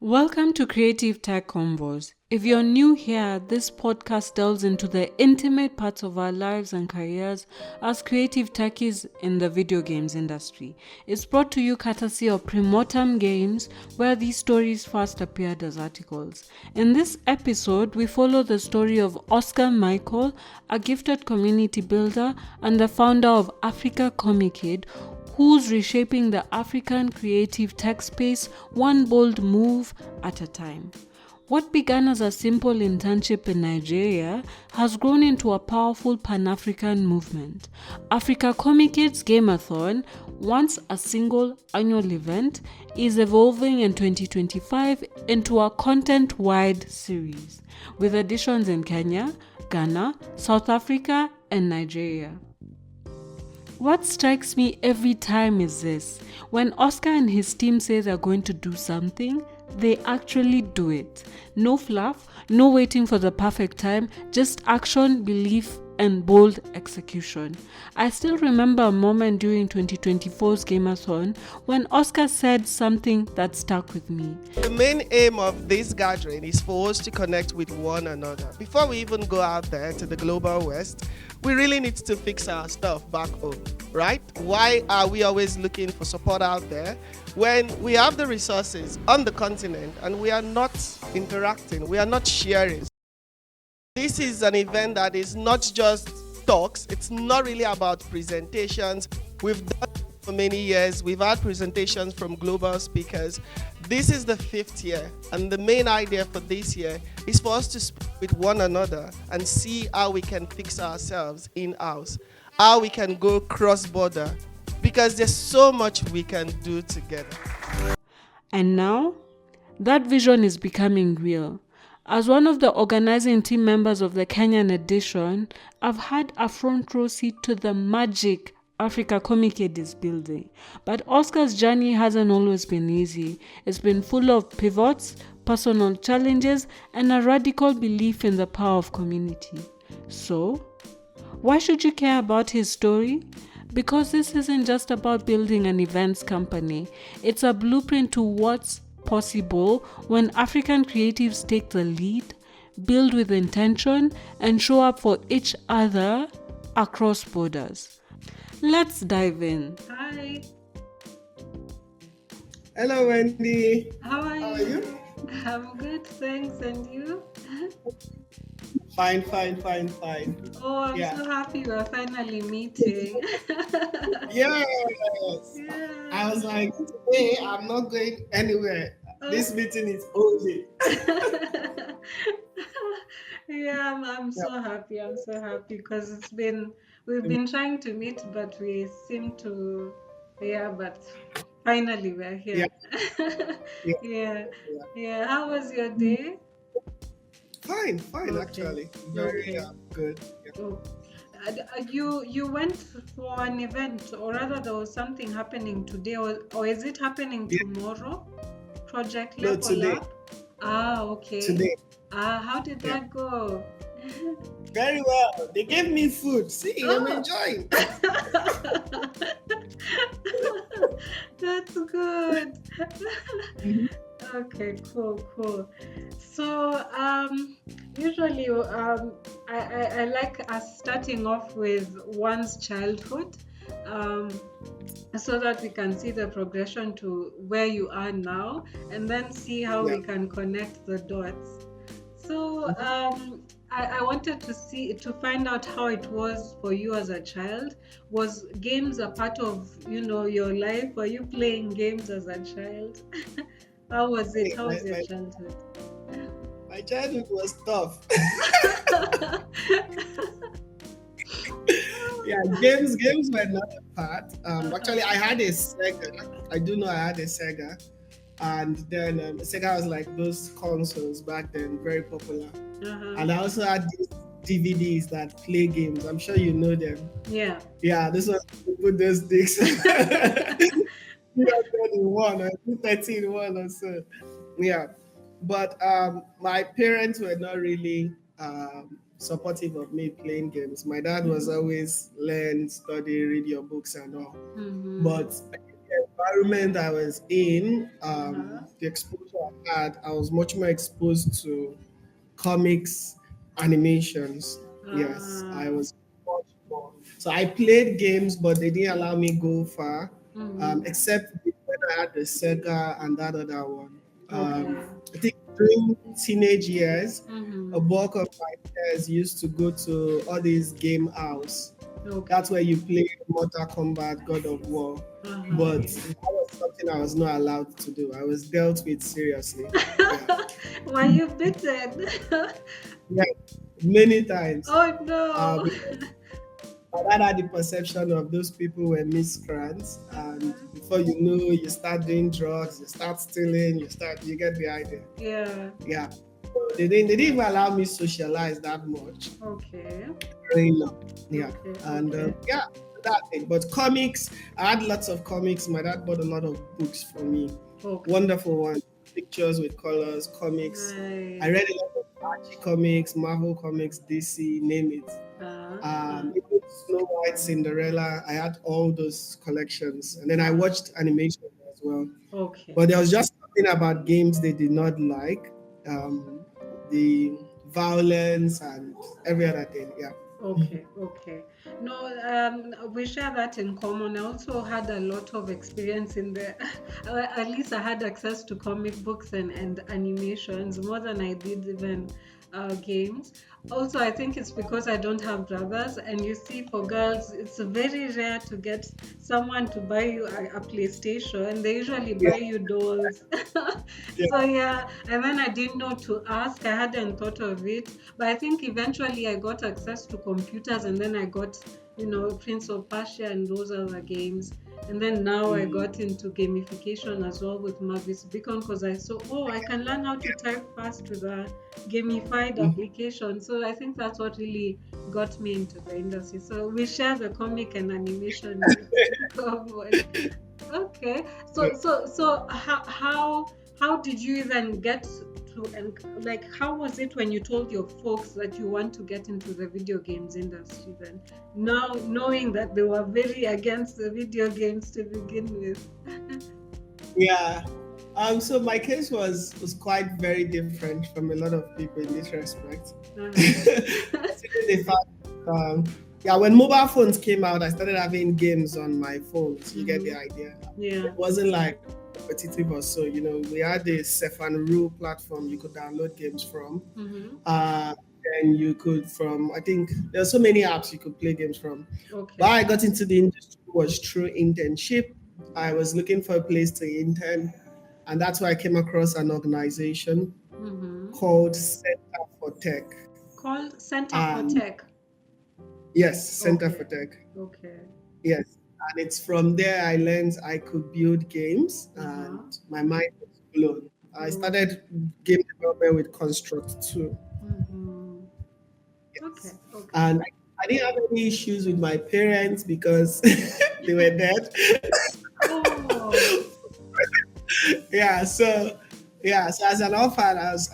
Welcome to Creative Tech Convos. If you're new here, this podcast delves into the intimate parts of our lives and careers as creative techies in the video games industry. It's brought to you courtesy of PreMortem Games, where these stories first appeared as articles. In this episode, we follow the story of Oscar Michael, a gifted community builder and the founder of Africacomicade, who's reshaping the African creative tech space one bold move at a time. What began as a simple internship in Nigeria has grown into a powerful Pan-African movement. Africacomicade's Gamathon, once a single annual event, is evolving in 2025 into a content-wide series, with editions in Kenya, Ghana, South Africa, and Nigeria. What strikes me every time is this: when Oscar and his team say they're going to do something, they actually do it. No fluff, no waiting for the perfect time, just action, belief, and bold execution. I still remember a moment during 2024's Gamathon when Oscar said something that stuck with me. The main aim of this gathering is for us to connect with one another. Before we even go out there to the global west, we really need to fix our stuff back home, right? Why are we always looking for support out there when we have the resources on the continent and we are not interacting, we are not sharing? This is an event that is not just talks, it's not really about presentations. We've done it for many years, we've had presentations from global speakers. This is the 5th year, and the main idea for this year is for us to speak with one another and see how we can fix ourselves in-house, how we can go cross-border, because there's so much we can do together. And now, that vision is becoming real. As one of the organizing team members of the Kenyan edition, I've had a front row seat to the magic Africacomicade is building. But Oscar's journey hasn't always been easy. It's been full of pivots, personal challenges, and a radical belief in the power of community. So, why should you care about his story? Because this isn't just about building an events company. It's a blueprint to what's possible when African creatives take the lead, build with intention, and show up for each other across borders. Let's dive in. Hi. Hello, Wendi. How are How are you? you? I'm good, thanks. And you? Fine. Oh, I'm Yeah. so happy we're finally meeting. Yes. Yeah. I was like, today I'm not going anywhere. Oh. This meeting is only. Yeah, I'm so happy. I'm so happy because we've been trying to meet, but we seem to, but finally we're here. Yeah. Yeah. How was your day? Fine, Okay. actually. Very Okay. good. Yeah. Oh. You went for an event, or rather there was something happening today, or is it happening tomorrow? Project No, Level today. Up? Okay. Today. How did that go? Very well. They gave me food. See, I'm Oh. enjoying. That's good. Mhm. Okay, cool. So, usually, I like us starting off with one's childhood, so that we can see the progression to where you are now, and then see how we can connect the dots. So, I wanted to find out how it was for you as a child. Was games a part of, your life? Were you playing games as a child? How was it? How was your childhood? My childhood was tough. Yeah, games were not a part. Actually, I had a Sega. I do know I had a Sega. And then Sega was like those consoles back then, very popular. And I also had these DVDs that play games. I'm sure you know them. Yeah. Yeah, this was put those discs. 2021 or 2013 or so. Yeah. But my parents were not really supportive of me playing games. My dad was always learn, study, read your books and all. Mhm. But environment I was in, Uh-huh. the exposure I had, I was much more exposed to comics, animations. Yes, I Ah. was much more. So I played games, but they didn't allow me go far, Mm-hmm. except when I had the Sega and that other one. Okay. I think during teenage years, Mm-hmm. a bulk of my peers used to go to all these game house. Okay. That's where you play Mortal Kombat, God of War. Uh-huh. But that was something I was not allowed to do. I was dealt with seriously. Yeah. Were you bitten? Yeah, many times. Oh no. Because I had the perception of those people were miscreants, and Uh-huh. before you know, you start doing drugs, you start stealing, you get the idea. Yeah. Yeah. So they didn't even allow me socialize that much Okay. growing up. Yeah. Okay. And Okay. yeah, that thing. But comics, I had lots of comics. My dad bought a lot of books for me. Okay. Wonderful ones. Pictures with colors, comics. I Nice. read a lot of Archie comics, Marvel comics, DC, name it. Even Snow White, Cinderella, I had all those collections. And then I watched animation as well. Okay. But there was just something about games they did not like. The violence and every other thing. Yeah. Okay, okay. No, we share that in common. I also had a lot of experience in the, at least I had access to comic books and animations more than I did even games. Also, I think it's because I don't have brothers, and you see, for girls, it's very rare to get someone to buy you a PlayStation. They usually buy you dolls. Yeah. So yeah, and then I didn't know to ask. I hadn't thought of it, but I think eventually I got access to computers, and then I got, Prince of Persia and those other games. And then now I got into gamification as well with Mavis Beacon, because I saw, oh, I can learn how to type fast with a gamified application. So I think that's what really got me into the industry. So we share the comic and animation in common. Okay. So how did you even get to, and like, how was it when you told your folks that you want to get into the video games industry then? Now knowing that they were very against the video games to begin with. Yeah. So my case was quite very different from a lot of people in this respect. Considering the fact, yeah, when mobile phones came out, I started having games on my phones. You get the idea. Yeah. It wasn't like competitive or so. We had the Cefanru platform you could download games from. And you could I think there are so many apps you could play games from. Okay. But I got into the industry was through internship. I was looking for a place to intern, and that's why I came across an organization called Center for Tech. Called Center for Tech? Yes, Center for Tech. Okay. Yes, and it's from there I learned I could build games, and my mind was blown. I started game development with Construct 2. Yes. Okay. And I didn't have any issues with my parents because they were dead. Oh. So as an orphan, I was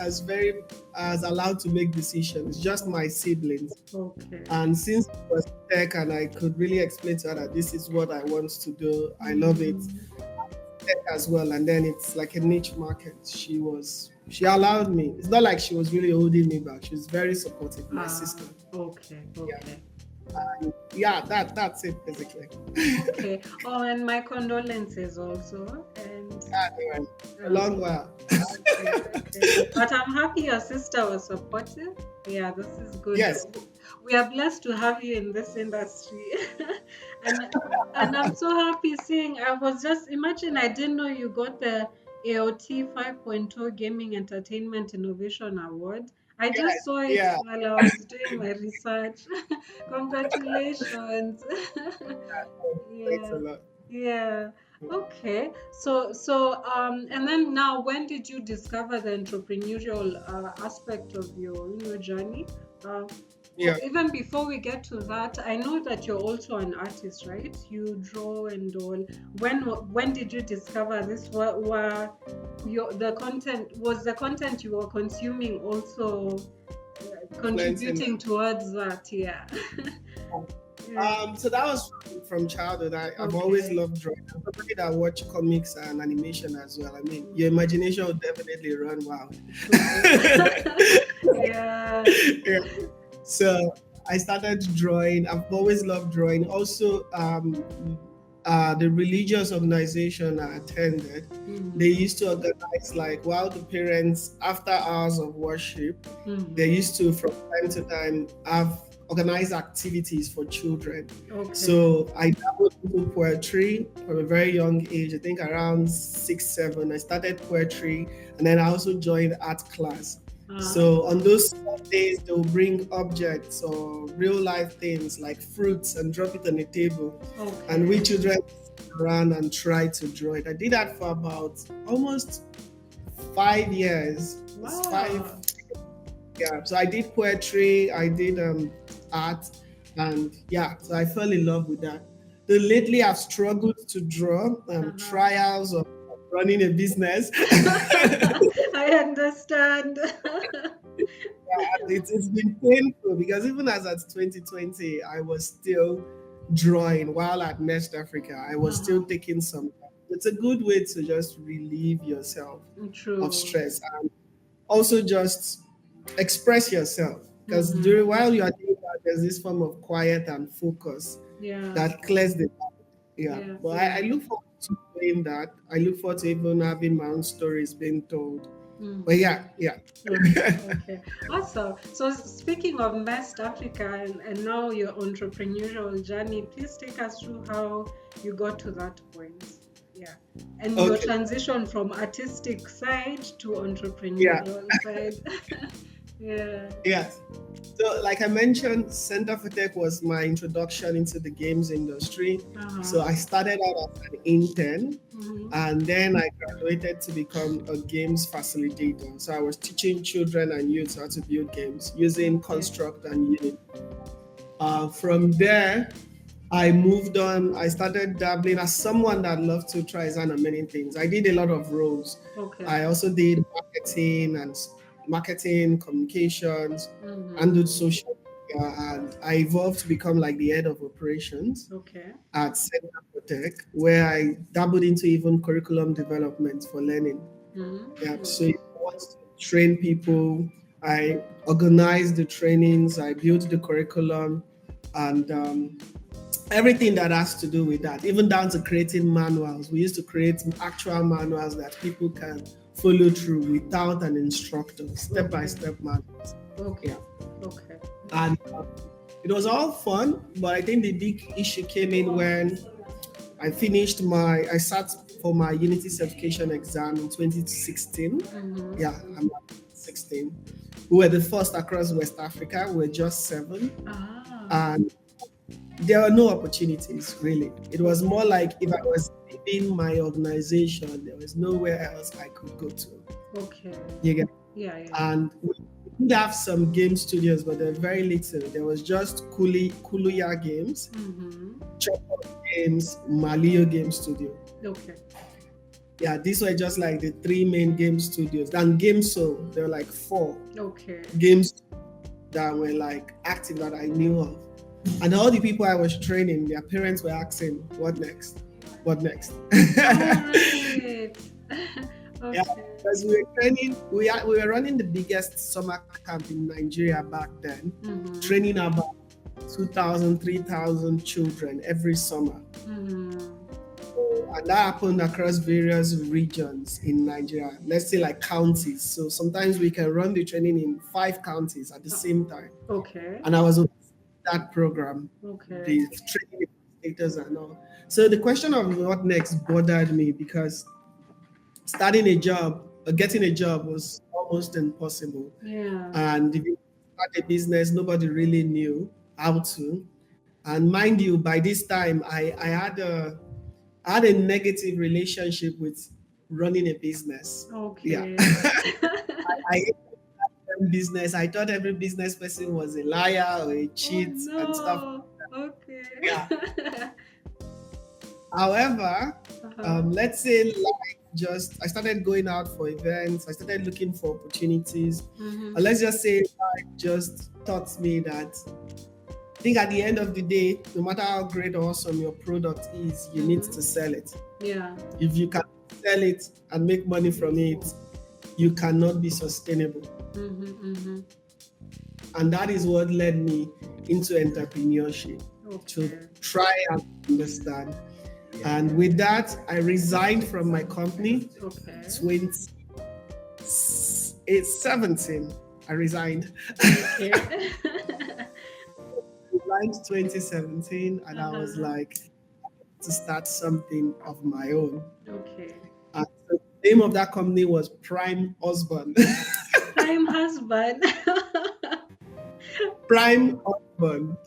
allowed to make decisions, just my siblings. Okay. And since it was tech and I could really explain to her that this is what I want to do, I love it, tech as well. And then it's like a niche market. She allowed me. It's not like she was really holding me back. She was very supportive, my sister. Okay. Yeah, that's it basically. Okay. Oh, and my condolences also. And a long while. Okay. But I'm happy your sister was supportive. Yeah, this is good. Yes. We are blessed to have you in this industry. and I'm so happy seeing, imagine I didn't know you got the AOT 5.0 Gaming Entertainment Innovation Award. I just saw it while I was doing my research. Congratulations. Thanks a lot. Yeah. Okay. So and then now, when did you discover the entrepreneurial aspect of your journey? Even before we get to that, I know that you're also an artist, right? You draw and all. When did you discover this? The content you were consuming also contributing towards that? Yeah. Yeah. So that was from childhood. I've always Okay. loved drawing. I'm somebody that watch comics and animation as well. I mean, your imagination will definitely run wild. True. Yeah. Yeah. So I started drawing. I've always loved drawing. Also, the religious organization I attended, they used to organize, like, while the parents, after hours of worship, they used to from time to time have organize activities for children. Okay. So I dabbled into poetry from a very young age. I think around 6, 7. I started poetry, and then I also joined art class. So on those days, they'll bring objects or real life things like fruits and drop it on the table. Okay. And we children around and try to draw it. I did that for about almost 5 years. Wow. 5. Yeah. So I did poetry, I did art, and yeah, so I fell in love with that. So lately I've struggled to draw trials of running a business. I understand. It's been painful because even as at 2020, I was still drawing while at Nest Africa. I was still taking some. It's a good way to just relieve yourself True. of stress and also just express yourself. Because while you are doing that, there's this form of quiet and focus that clears the mind. Yeah. But I look forward to doing that. I look forward to even having my own stories being told. But yeah. Okay. Awesome. So speaking of Nest Africa and now your entrepreneurial journey, please take us through how you got to that point. Yeah. And your transition from artistic side to entrepreneurial side. Yeah. Yes. So like I mentioned, Center for Tech was my introduction into the games industry. So I started out as an intern and then I graduated to become a games facilitator. So I was teaching children and youths how to build games using Construct and Unity. From there, I moved on. I started dabbling as someone that loved to try and many things. I did a lot of roles. Okay. I also did marketing, communications, and did social media, and I evolved to become like the head of operations at Center for Tech, where I dabbled into even curriculum development for learning. So if I want to train people, I organized the trainings, I built the curriculum, and everything that has to do with that, even down to creating manuals. We used to create actual manuals that people can follow through without an instructor, step-by-step manuals. Okay. And it was all fun, but I think the big issue came in when I sat for my Unity certification exam in 2016. Yeah, I'm 16. We were the first across West Africa. We were just 7. And there were no opportunities, really. It was more like if I was leaving my organization, there was nowhere else I could go to. Okay. You get? Yeah. And we did have some game studios, but they're very little. There was just Kuluya Games, Chopo Games, Malio Game Studio. Okay. Yeah, these were just like the 3 main game studios. And GameSo, there were like 4 games that were like active that I knew of. And all the people I was training, their parents were asking, what next? What next? Right. Okay. Yeah, because we were training, we were running the biggest summer camp in Nigeria back then, training about 2,000, 3,000 children every summer. And that happened across various regions in Nigeria, let's say like counties. So sometimes we can run the training in 5 counties at the same time. Okay. And I was on that program, the training administrators and all. So the question of what next bothered me because starting a job, or getting a job was almost impossible. Yeah. And if you start a business, nobody really knew how to. And mind you, by this time, I had a negative relationship with running a business. Okay. Yeah. I business. I thought every business person was a liar or a cheat and stuff. Okay. Yeah. However, let's say I started going out for events. I started looking for opportunities. Let's just say life just taught me that I think at the end of the day, no matter how great or awesome your product is, you need to sell it. Yeah. If you can sell it and make money from it, you cannot be sustainable. And that is what led me into entrepreneurship, to try and understand. And with that, I resigned from my company. 2017, I resigned. Resigned 2017, and I was like, to start something of my own. And the name of that company was Prime Husband. Prime Husband. Prime Husband.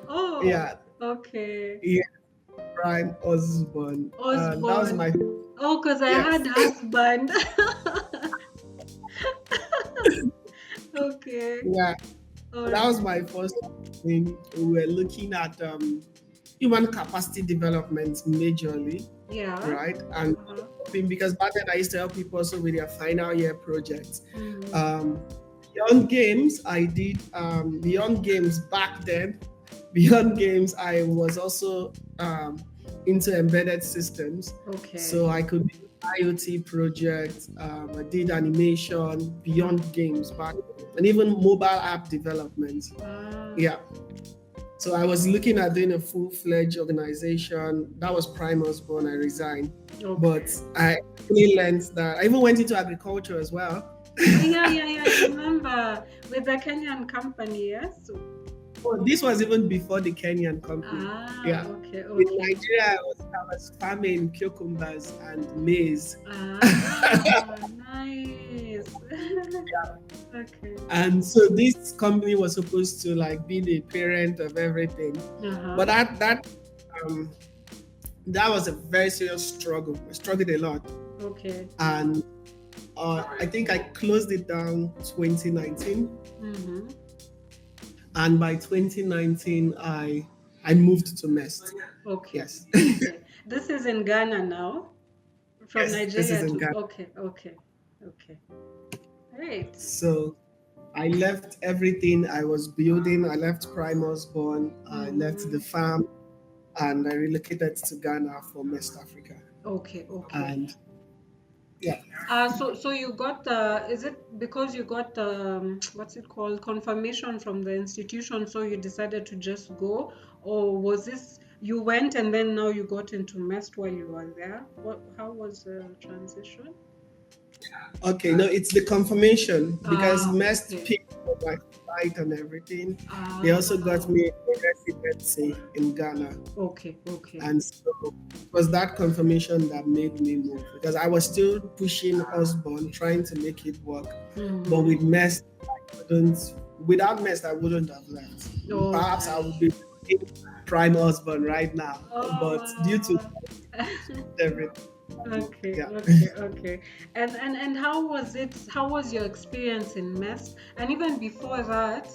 Oh. Yeah. Okay. Yeah. Prime Husband. That was my. Oh, because I had husband. Okay. Yeah. That was my first thing. We were looking at human capacity development majorly. Yeah. Right. And because back then I used to help people also with their final year projects. Beyond games, I did beyond games back then. Beyond games, I was also into embedded systems. So I could do IoT projects. I did animation beyond games back then, and even mobile app development. Yeah. So I was looking at doing a full-fledged organization. That was Prime Husband. I resigned. But I really learned that. I even went into agriculture as well. Yeah. I remember with the Kenyan company, yes? Oh, this was even before the Kenyan company. Okay. In Nigeria, I was farming cucumbers and maize. Nice. Okay. And so this company was supposed to like be the parent of everything. But that was a very serious struggle. I struggled a lot. And I think I closed it down 2019. And by 2019, I moved to Mest. Yes. This is in Ghana now? From Nigeria this is in Ghana. Okay. Great. So I left everything I was building. I left Prime Husband. I left the farm, and I relocated to Ghana for Mest Africa. Okay. And yeah. So you got is it because you got what's it called, confirmation from the institution, so you decided to just go, or was this you went and then now you got into Mest while you were there? How was the transition? Okay, no, it's the confirmation, because Mest picked for my flight and everything. They also got me a residency in Ghana. Okay. And so it was that confirmation that made me move, because I was still pushing Husband, trying to make it work. But with Mest, without Mest, I wouldn't have left. Perhaps I would be Prime Husband right now, but due to everything. Okay. And how was it? How was your experience in Mest? And even before that,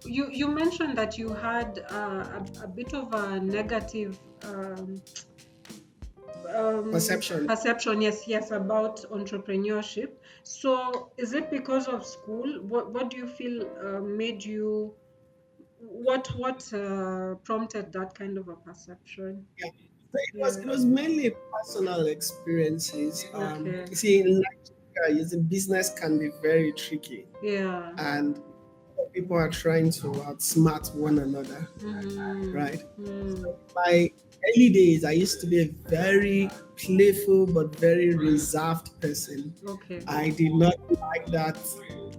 you mentioned that you had a bit of a negative perception. Yes, about entrepreneurship. So is it because of school? What do you feel made you? What prompted that kind of a perception? It was mainly personal experiences. See, in Nigeria, business can be very tricky. And people are trying to outsmart one another, right? So my early days, I used to be a very playful but very reserved person. I did not like that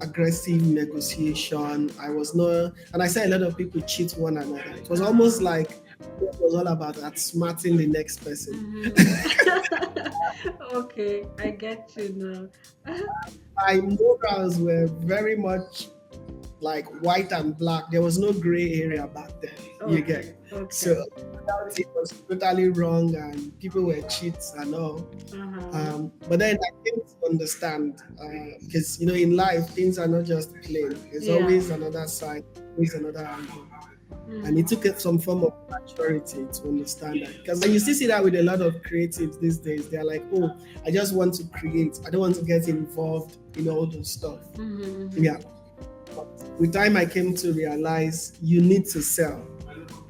aggressive negotiation. I was not, and I said a lot of people cheat one another. It was almost like it was all about outsmarting the next person. Okay, I get you now. My morals were very much like white and black. There was no gray area back then. You get. So it was totally wrong, and people were cheats and all. But then I came to understand, because in life things are not just plain. There's always another side, always another angle. And it took some form of maturity to understand that. Because you still see that with a lot of creatives these days. They're like, oh, I just want to create. I don't want to get involved in all those stuff. Yeah. With time, I came to realize you need to sell.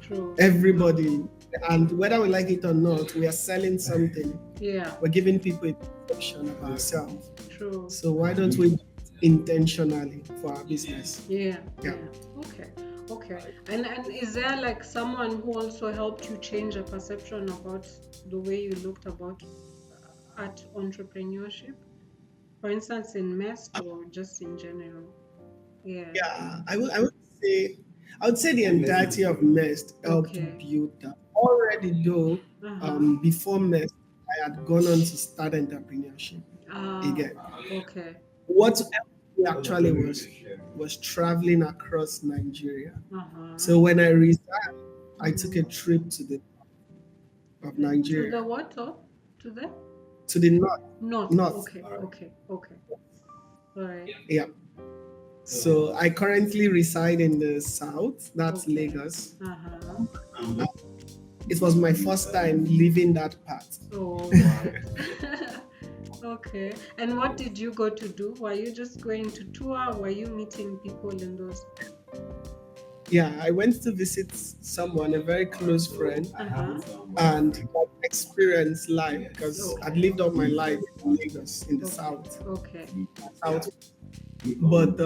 True. Everybody, and whether we like it or not, we are selling something. Yeah. We're giving people a perception of ourselves. True. So why don't we do it intentionally for our business? Yeah. Okay. And is there like someone who also helped you change a perception about the way you looked about at entrepreneurship? For instance, in Mest or just in general? Yeah, I would say the entirety of Mest helped build that. Already though, before Mest, I had gone on to start entrepreneurship again. Okay. What helped me actually was traveling across Nigeria. So when I resigned, I took a trip to the north of Nigeria. To the what? To the? To the north. North. Okay. All right. Yeah. So I currently reside in the south. That's Lagos. It was my first time leaving that part. Oh. Okay. And what did you go to do? Were you just going to tour? Were you meeting people in those? Yeah, I went to visit someone, a very close friend, and experience life because I'd lived all my life in Lagos, in the south. Okay. South. But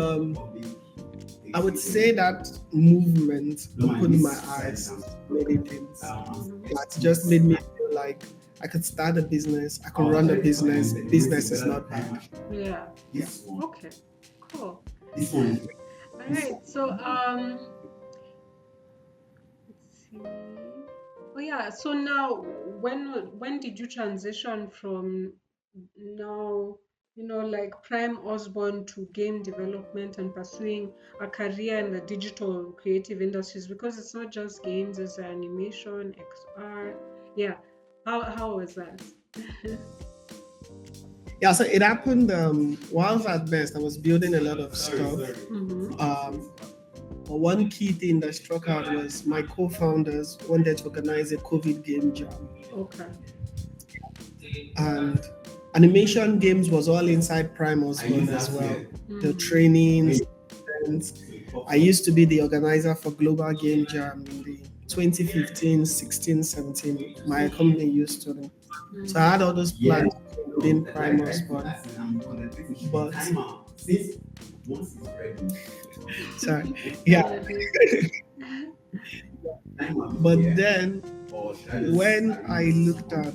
I would say that movement opened my eyes to many things. That just made me feel like I could start a business, I could run a business. Business is not bad. Yeah. Okay. Cool. All right. So let's see. Oh yeah. So now, when did you transition from now, like Prime Osborne to game development and pursuing a career in the digital creative industries? Because it's not just games, it's animation, XR. Yeah. How was that? Yeah, so it happened while at Best. I was building a lot of stuff. One key thing that struck out was my co-founders wanted to organize a COVID game jam. Okay. And animation games was all inside Prime Osborne as well. The trainings, events. I used to be the organizer for Global Game Jam in the 2015, 16, 17. My company used to. So I had all those plans within Prime Osborne. But sorry. Yeah. But then when I looked at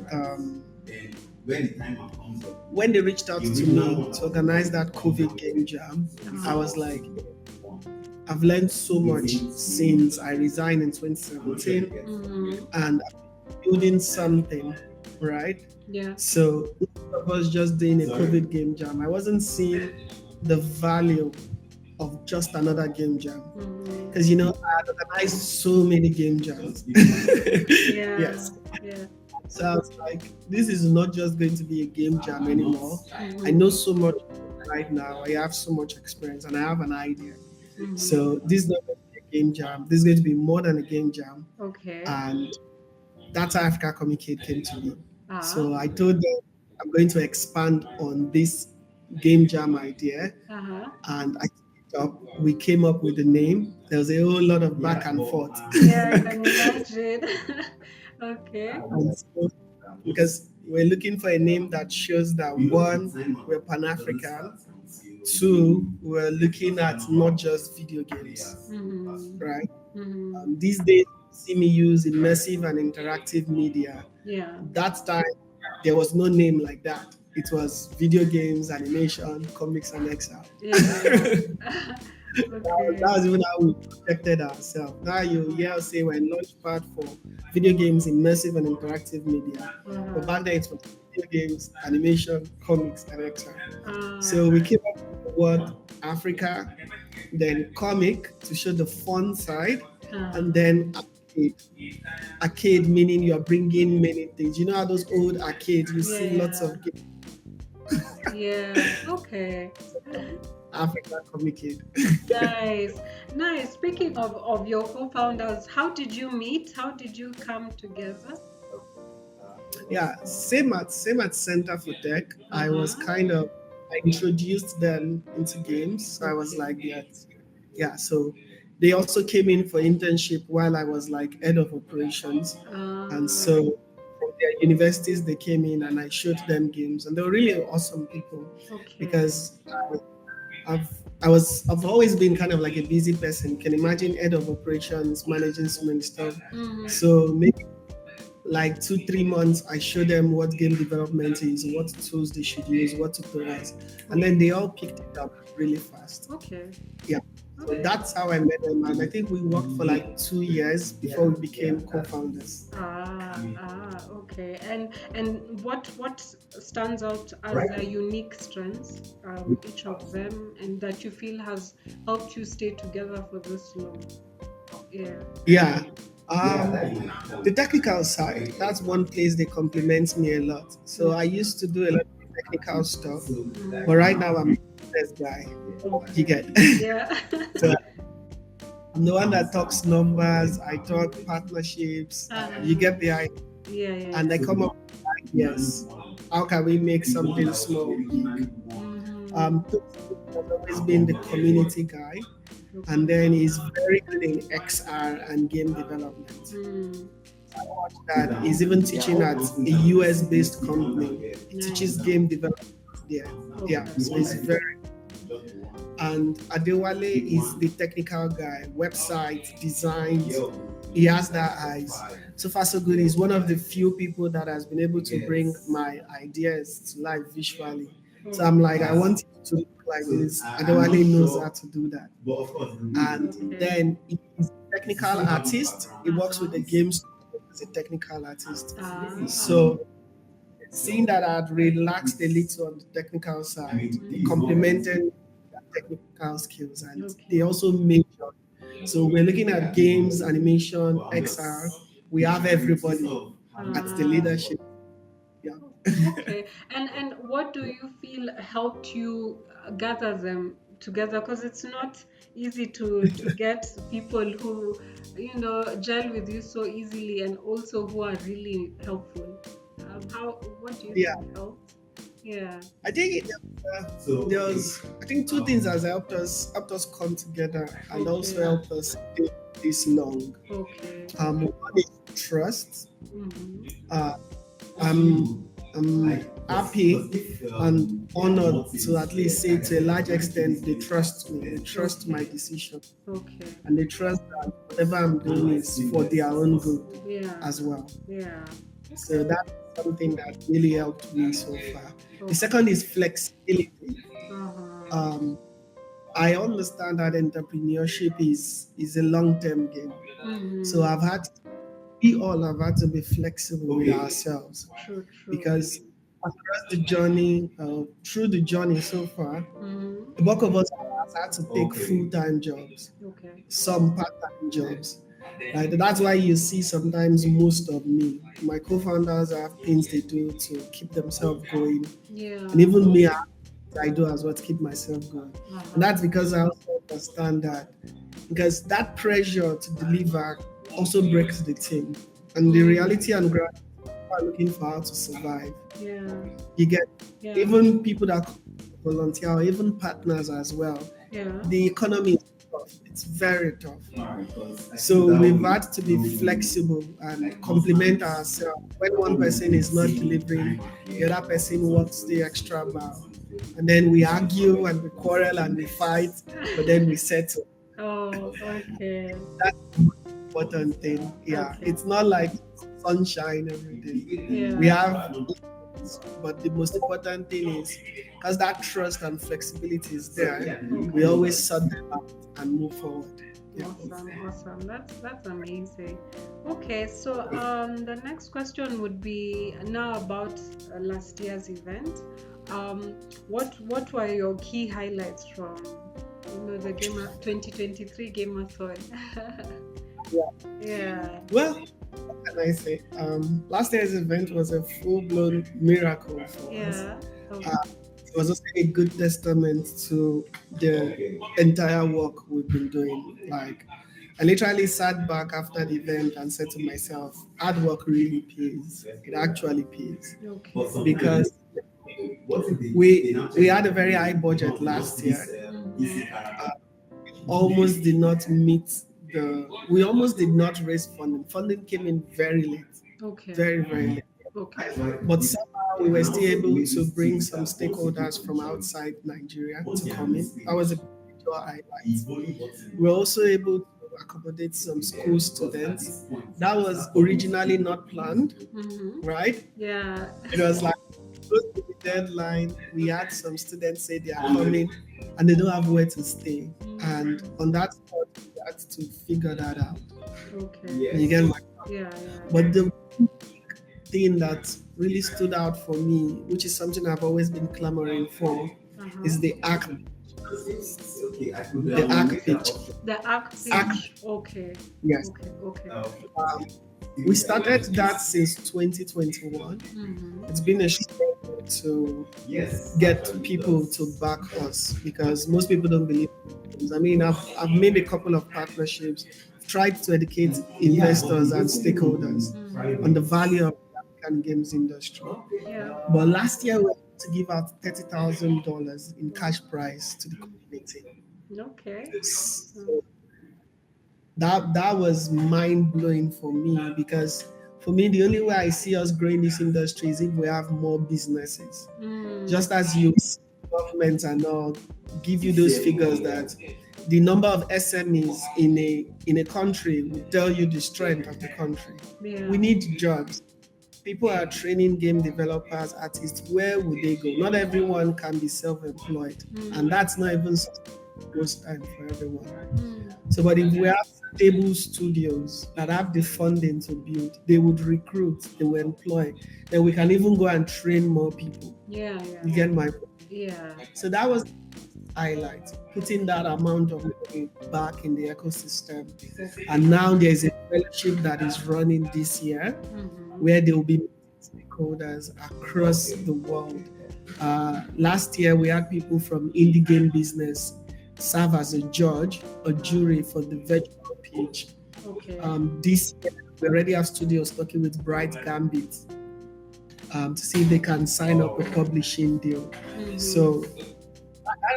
when they reached out to me to organize that COVID game jam, I was like, I've learned so much since I resigned in 2017 and I'm building something, right? Yeah. So instead of us just doing a COVID game jam, I wasn't seeing the value of just another game jam. Because I had organized so many game jams. Yes. Yeah. So I was like, this is not just going to be a game jam anymore. I know so much right now. I have so much experience and I have an idea. So this is not going to be a game jam. This is going to be more than a game jam. Okay. And that's how Africacomicade came to me. So I told them I'm going to expand on this game jam idea. And I took it up. We came up with the name. There was a whole lot of back and forth. Yeah, I can imagine. Okay. So, because we're looking for a name that shows that one, we're Pan-African. Two, we're looking at not just video games, right? These days, you see me use immersive and interactive media. Yeah. That time, there was no name like that. It was video games, animation, comics, and XR. Yeah. Okay. That was even how we protected ourselves. Now you hear us say we're Launchpad for video games, immersive and interactive media. But back then it was video games, animation, comics, and XR. So we came up with the word Africa, then comic to show the fun side, and then arcade. Arcade meaning you're bringing many things. You know how those old arcades, you see lots of games. Yeah, okay. Africacomicade. Nice. Speaking of your co-founders, how did you meet? How did you come together? Yeah, same at Center for Tech. I was I introduced them into games. So I was like, Yeah, so they also came in for internship while I was like head of operations. And so from their universities, they came in and I showed them games, and they were really awesome people Okay. because I've always been kind of like a busy person. You can imagine head of operations, managing so many stuff. So maybe like 2-3 months, I show them what game development is, what tools they should use, what tutorials, and then they all picked it up really fast. Okay. Yeah. So that's how I met them, and I think we worked for like 2 years before we became co-founders. Okay. And what stands out as their unique strengths, each of them, and that you feel has helped you stay together for this long? Yeah. The technical side, that's one place they compliment me a lot. So I used to do a lot of technical stuff, but right now I'm this guy. You get? Yeah. So I'm the one that talks numbers, I talk partnerships, you get the idea. Yeah. And I come up with ideas. How can we make something small big? Has always been the community guy, and then he's very good in XR and game development. I watched that. He's even teaching at a US based company. He teaches game development there. Yeah, so he's very good. And Adewale is the technical guy, website, designs. He has that eyes. So far, so good. He's one of the few people that has been able to bring my ideas to life visually. So I'm like, I want it to look like this. Adewale knows how to do that. And then he's a technical artist. He works with the games as a technical artist. So seeing that I'd relaxed a little on the technical side, complemented technical skills, and they also major. So we're looking at games, animation, XR. We have everybody at the leadership. Yeah. Okay. And what do you feel helped you gather them together? Because it's not easy to get people who gel with you so easily, and also who are really helpful. What do you think helped? Yeah. I think there's two things that helped us come together and also helped us stay this long. Okay. One is trust. I'm happy and honored to at least say to a large extent they trust me. They trust my decision. Okay. And they trust that whatever I'm doing is for their own good as well. Yeah. So that's something that really helped me so far. The second is flexibility. I understand that entrepreneurship is a long-term game. So we all have had to be flexible with ourselves. True. Because across the journey, through the journey so far, the bulk of us have had to take full-time jobs, some part-time jobs. Right? That's why you see sometimes most of me, my co-founders have things they do to keep themselves going. And even me, I do as well to keep myself going. And that's because I also understand that, because that pressure to deliver also breaks the team. And the reality and ground are looking for how to survive. You get even people that volunteer or even partners as well. The economy is tough. It's very tough. So we've had to be flexible and complement ourselves. When one person is not delivering, the other person works the extra mile. And then we argue and we quarrel and we fight, but then we settle. Oh, okay. That's the most important thing. Yeah. Okay. It's not like sunshine every day. We have, but the most important thing is, because that trust and flexibility is there, we always sort them out and move forward. Awesome. That's amazing. Okay, so the next question would be now about last year's event. What were your key highlights from the 2023 Gamathon? Well, what can I say? Last year's event was a full-blown miracle for us. It was also a good testament to the entire work we've been doing. Like, I literally sat back after the event and said to myself, hard work really pays. It actually pays. Because we had a very high budget last year. almost did not meet we almost did not raise funding. Funding came in very late, Okay. very, very late. Okay. But somehow we were still able to bring some stakeholders from outside Nigeria to come in. That was a major highlight. We were also able to accommodate some school students. That was originally not planned, right? Yeah. It was like close to the deadline. We had some students say they are coming and they don't have where to stay. And on that spot, we had to figure that out. Okay. You get my Yeah. But the thing that really stood out for me, which is something I've always been clamoring for, is the arc. The arc pitch. The arc pitch. Okay. Yes. Okay. We started that since 2021. It's been a struggle to get people to back us because most people don't believe it. I mean, I've made a couple of partnerships, tried to educate investors and stakeholders on the value of the African games industry. Yeah. But last year we were able to give out $30,000 in cash prize to the community. Okay. So that was mind blowing for me because for me the only way I see us growing this industry is if we have more businesses. Just as you governments and all give you those figures that the number of SMEs in a country will tell you the strength of the country. Yeah. We need jobs. People are training game developers, artists. Where would they go? Not everyone can be self-employed, and that's not even most time for everyone. So, but if we have stable studios that have the funding to build, they would recruit, they will employ, then we can even go and train more people. Yeah. You get my point? Yeah. So that was highlight, putting that amount of money back in the ecosystem. And now there's a fellowship that is running this year where there will be stakeholders across the world. Last year, we had people from indie game business serve as a judge or jury for the virtual pitch. Okay. This year, we already have studios talking with Bright Gambit to see if they can sign up a publishing deal. So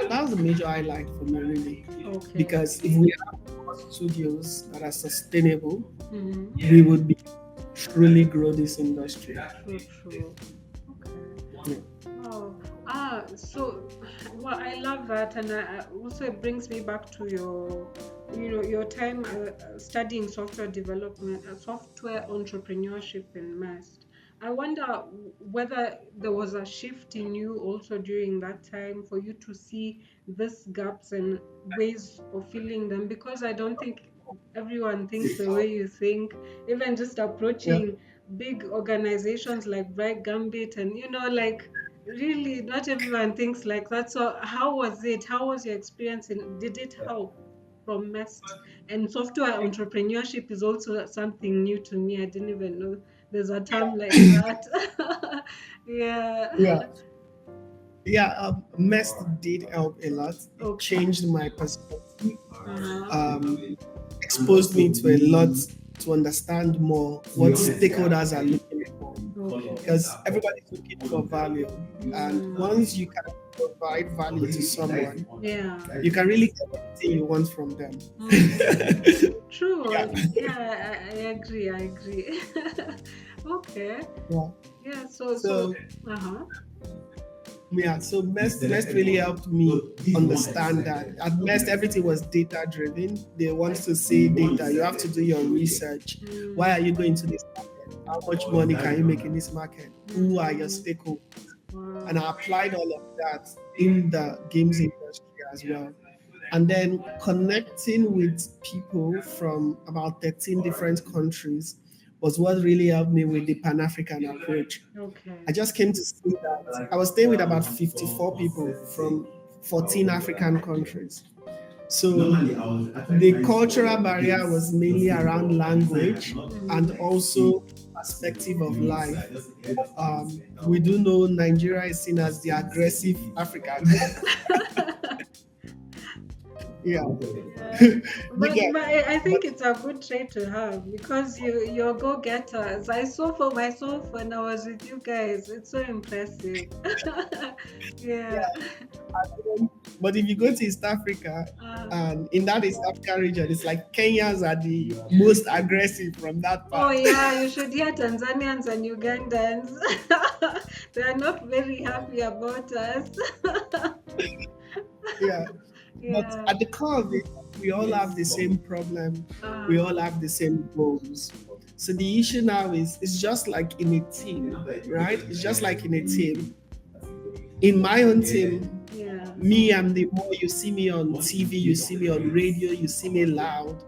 that was a major highlight for me, really. Okay. Because if we have more studios that are sustainable, we would be truly grow this industry. True. Okay. Yeah. So I love that, and also it brings me back to your time studying software development, software entrepreneurship in MEST. I wonder whether there was a shift in you also during that time for you to see these gaps and ways of filling them, because I don't think everyone thinks the way you think. Even just approaching big organizations like Bright Gambit and really not everyone thinks like that. So how was it? How was your experience? And did it help from MEST? And software entrepreneurship is also something new to me. I didn't even know there's a term like that. MEST did help a lot. It changed my perspective, exposed me to a lot to understand more what stakeholders are looking for. Because everybody's looking for value, and once you can provide value to someone, you can really get anything you want from them. True. I agree. Okay. So MEST really helped me understand that. At MEST, everything was data driven. They want to see data. You have to do your research. Why are you going to this market? How much money can you make in this market? Who are your stakeholders? And I applied all of that in the games industry as well. And then connecting with people from about 13 different countries was what really helped me with the Pan-African approach. Okay. I just came to see that I was staying with about 54 people from 14 African countries. So the cultural barrier was mainly around language and also perspective of life. We do know Nigeria is seen as the aggressive African. But I think it's a good trait to have, because you're go-getters. I saw for myself when I was with you guys. It's so impressive. But if you go to East Africa, Uh, and in that East Africa region, it's like Kenyans are the most aggressive from that oh part. yeah, you should hear Tanzanians and Ugandans. They are not very happy about us. Yeah. But Yeah. at the core of it, we all have the same problem. We all have the same goals. So the issue now is it's just like in a team, right? It's just like in a team. In my own team, Yeah. me, I'm the more you see me on TV, you see me on radio, you see me loud,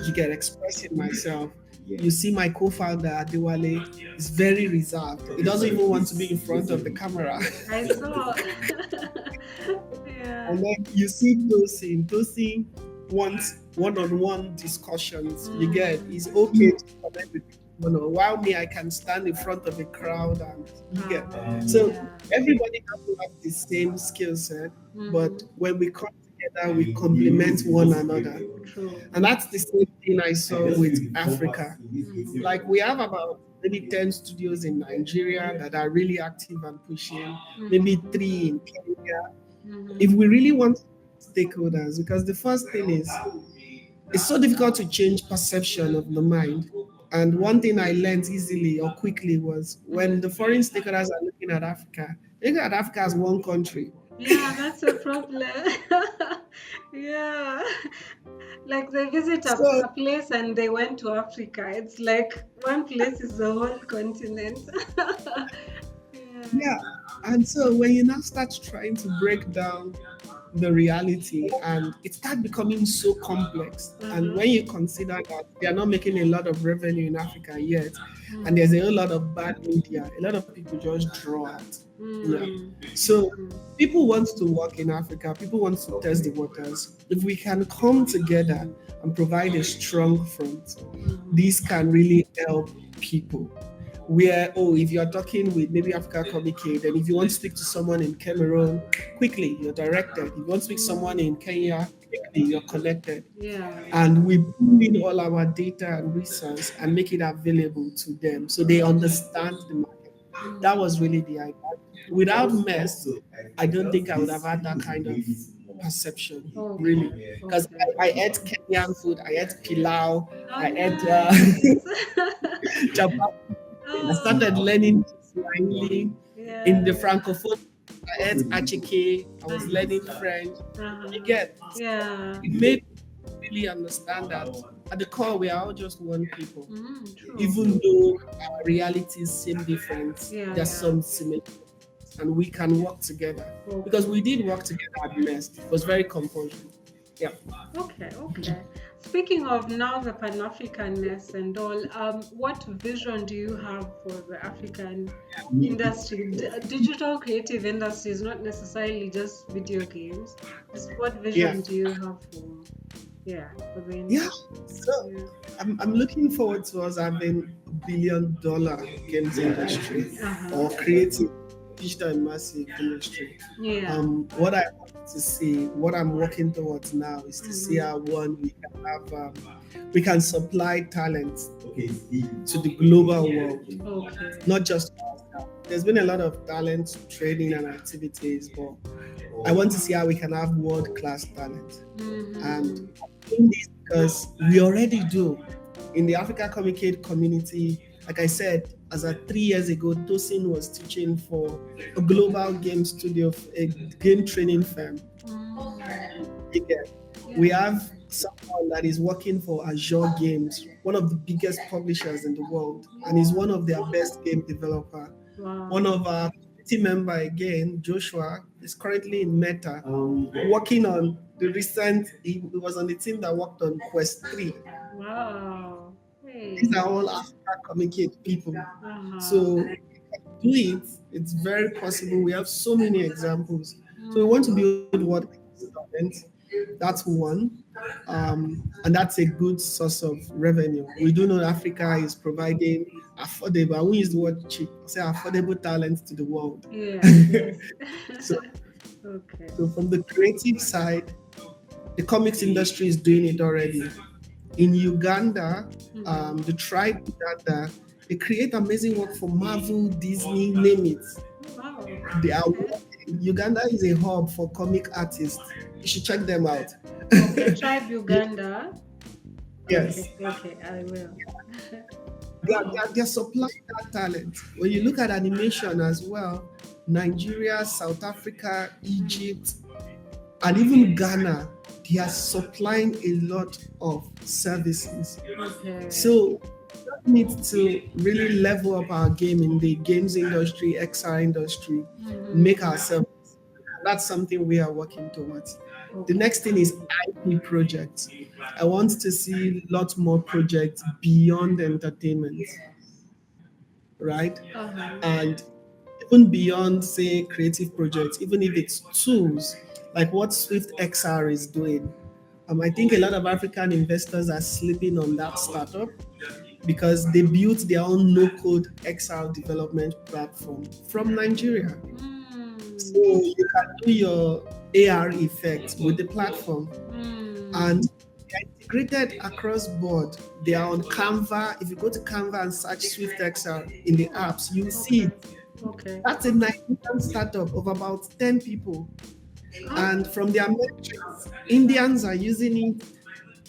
you get expressing myself. You see my co-founder Adewale is very reserved. He doesn't even want to be in front of the camera. I saw. Yeah. And then you see Tosin wants one-on-one discussions. You get it's okay to connect with people. While me, I can stand in front of a crowd and you get. So everybody has to have the same skill set, but when we come together, we complement one another. True. And that's the same thing I saw with Africa. Like we have about maybe 10 studios in Nigeria that are really active and pushing, maybe 3 in Kenya. If we really want stakeholders, because the first thing is it's so difficult to change perception of the mind. And one thing I learned easily or quickly was when the foreign stakeholders are looking at Africa, they look at Africa as one country. Yeah, that's a problem. Yeah. Like they visit a place and they went to Africa. It's like one place is the whole continent. Yeah. And so when you now start trying to break down the reality and it starts becoming so complex, and when you consider that they are not making a lot of revenue in Africa yet, and there's a whole lot of bad media, a lot of people just draw out. So people want to work in Africa, people want to test the waters. If we can come together and provide a strong front, this can really help people. Where, if you're talking with maybe Africacomicade, and if you want to speak to someone in Cameroon, quickly, you're directed. If you want to speak to someone in Kenya, quickly, you're connected. Yeah. And we pull in all our data and research and make it available to them so they understand the market. That was really the idea. Without mess, I don't think I would have had that kind of perception, really. Because I ate Kenyan food, I ate pilau, I ate chapati. I started learning Swahili in the Francophone. I ate achike. I was learning French. You get? Yeah. It made me really understand that at the core we are all just one people. Even though our realities seem different, there's some similarities, and we can work together. Because we did work together at best. It was very compulsory. Yeah. Okay. Speaking of now the Pan-Africanness and all, what vision do you have for the African industry? Digital creative industry is not necessarily just video games. What vision do you have for the industry? So I'm looking forward to us having $1 billion games industry or creative digital immersive industry. What I want to see, what I'm working towards now is to see how we can supply talent to the global world, not just ourselves. There's been a lot of talent training and activities, but I want to see how we can have world-class talent. And I'm doing this because we already do. In the Africacomicade community, like I said, as of 3 years ago, Tosin was teaching for a global game studio, a game training firm. We have someone that is working for Azure Games, one of the biggest publishers in the world, and is one of their best game developer. One of our committee member again, Joshua, is currently in Meta, working on the recent. He was on the team that worked on Quest 3. Wow. These are all Africacomicade people. So do it. It's very possible. We have so many examples. So we want to build what talent. That's one. And that's a good source of revenue. We do know Africa is providing affordable, I won't use the word cheap, I'll say affordable talent to the world. So from the creative side, the comics industry is doing it already. In Uganda, the tribe Uganda, they create amazing work for Marvel, Disney, name it. They are working Uganda is a hub for comic artists. You should check them out. Okay, Tribe Uganda. Yes. Okay, I will. They're supplying that talent. When you look at animation as well, Nigeria, South Africa, Egypt, and even Ghana, they are supplying a lot of services. Okay. So we need to really level up our game in the games industry, XR industry, make ourselves. That's something we are working towards. The next thing is IP projects. I want to see a lot more projects beyond entertainment, right? And even beyond, say, creative projects, even if it's tools, like what Swift XR is doing. I think a lot of African investors are sleeping on that startup because they built their own no-code XR development platform from Nigeria. So you can do your AR effects with the platform. And they're integrated across board. They are on Canva. If you go to Canva and search Swift XR in the apps, you'll see it. Okay. That's a Nigerian startup of about 10 people. And from the Americans, Indians are using it,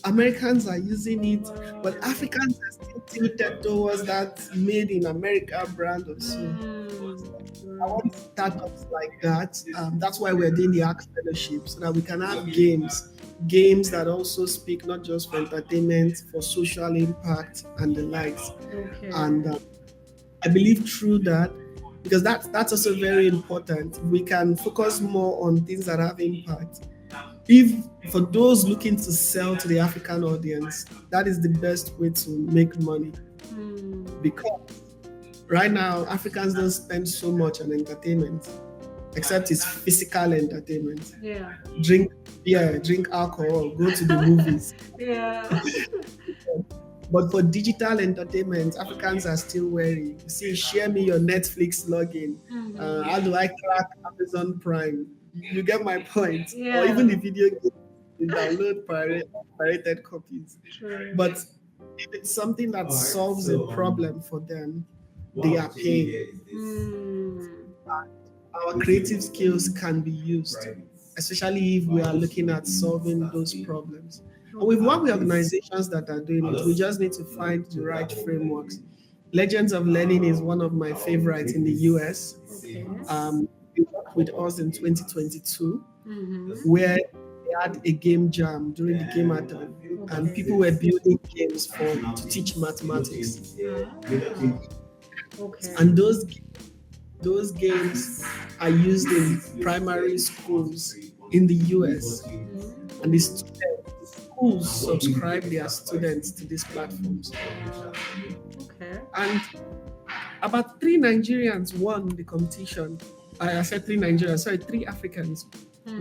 Americans are using it, but Africans are still tilted towards that made in America brand or so. I want startups like that. That's why we're doing the ARC Fellowship, so that we can have games that also speak not just for entertainment, for social impact and the likes. Okay. And I believe through that, because that's also very important, we can focus more on things that have impact. If for those looking to sell to the African audience, that is the best way to make money. Because right now, Africans don't spend so much on entertainment, except it's physical entertainment. Yeah. Drink beer, drink alcohol, go to the movies. Yeah. But for digital entertainment, Africans are still wary. You see, share me your Netflix login. How do I crack Amazon Prime? You get my point. Yeah. Or even the video games, you download pirated copies. True. But if it's something that solves a problem for them, they are paying. Our creative skills can be used, especially if we are looking at solving those problems. And we've worked with organizations that are doing it. We just need to find the right frameworks. Legends of Learning is one of my favorites in the US. Okay. They worked with us in 2022, where they had a game jam during the Gamathon, and people were building games to teach mathematics. Okay. And those games are used in primary schools in the US, and the schools subscribe their students to these platforms. Okay. And about 3 Nigerians won the competition. I said 3 Nigerians, sorry, 3 Africans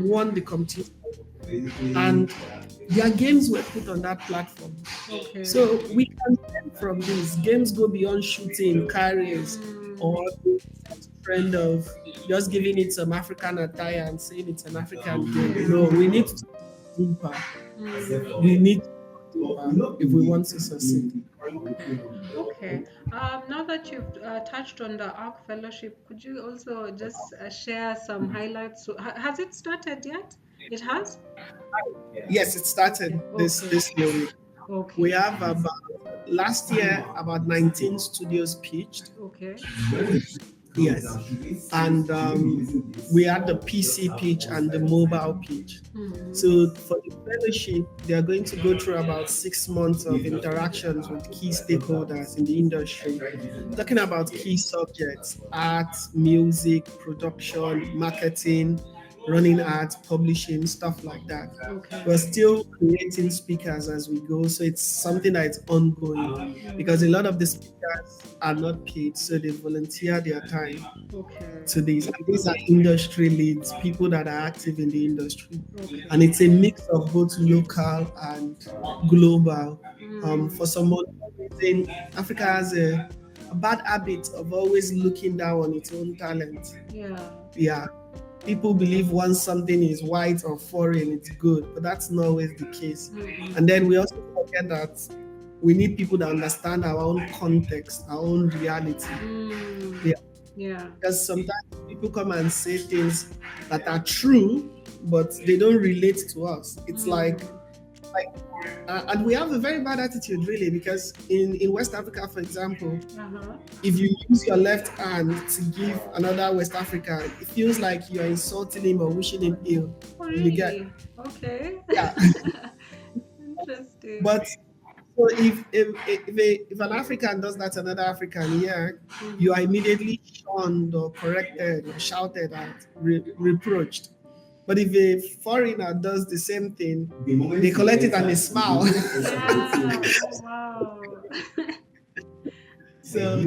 won the competition. And their games were put on that platform. Okay. So we can learn from these. Games go beyond shooting, carriers, or the trend of just giving it some African attire and saying it's an African game. No, we need to deeper. We need to deeper if we want to succeed. Okay. Now that you've touched on the ARC Fellowship, could you also just share some highlights? So, has it started yet? It has? Yes, it started this year. Okay. We have last year about 19 studios pitched. Okay. Yes. And we had the PC pitch and the mobile pitch. So for the fellowship, they are going to go through about 6 months of interactions with key stakeholders in the industry, talking about key subjects: art, music, production, marketing, running ads, publishing, stuff like that. Okay. We're still creating speakers as we go, so it's something that is ongoing because a lot of the speakers are not paid, so they volunteer their time to these. And these are industry leads, people that are active in the industry. And it's a mix of both local and global. For someone saying Africa has a bad habit of always looking down on its own talent. Yeah. People believe once something is white or foreign, it's good, but that's not always the case. And then we also forget that we need people that understand our own context, our own reality. Because sometimes people come and say things that are true, but they don't relate to us. It's like and we have a very bad attitude, really, because in West Africa, for example, if you use your left hand to give another West African, it feels like you're insulting him or wishing him ill. Oh, really? You get, okay. yeah. Interesting. But so if an African does that to another African, you are immediately shunned or corrected or shouted at, reproached. But if a foreigner does the same thing, they collect it and they smile. Yeah. Oh, wow. So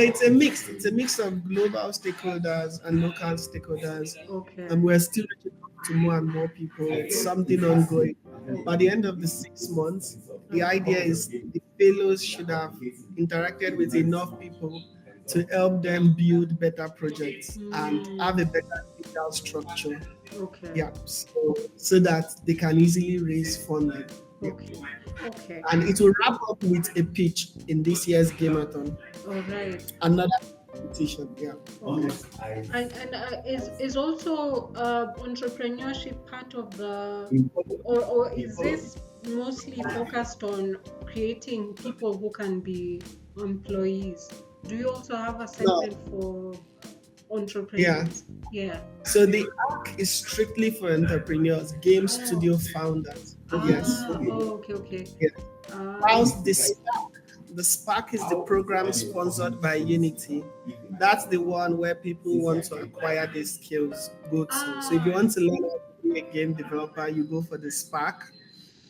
it's a mix. It's a mix of global stakeholders and local stakeholders. Okay. And we're still reaching out to more and more people. It's something ongoing. By the end of the 6 months, the idea is the fellows should have interacted with enough people to help them build better projects and have a better legal structure. Okay. Yeah. So that they can easily raise funding. Okay. Okay. And it will wrap up with a pitch in this year's Gamathon. All right. Another competition, yeah. Okay. And is also entrepreneurship part of the, or is this mostly focused on creating people who can be employees? Do you also have a segment for entrepreneurs? Yeah. So the ARC is strictly for entrepreneurs, game studio founders. Yes. Okay. Yeah. Whilst the Spark is the program sponsored by Unity. That's the one where people want to acquire these skills, go to. So if you want to learn how to be a game developer, you go for the Spark.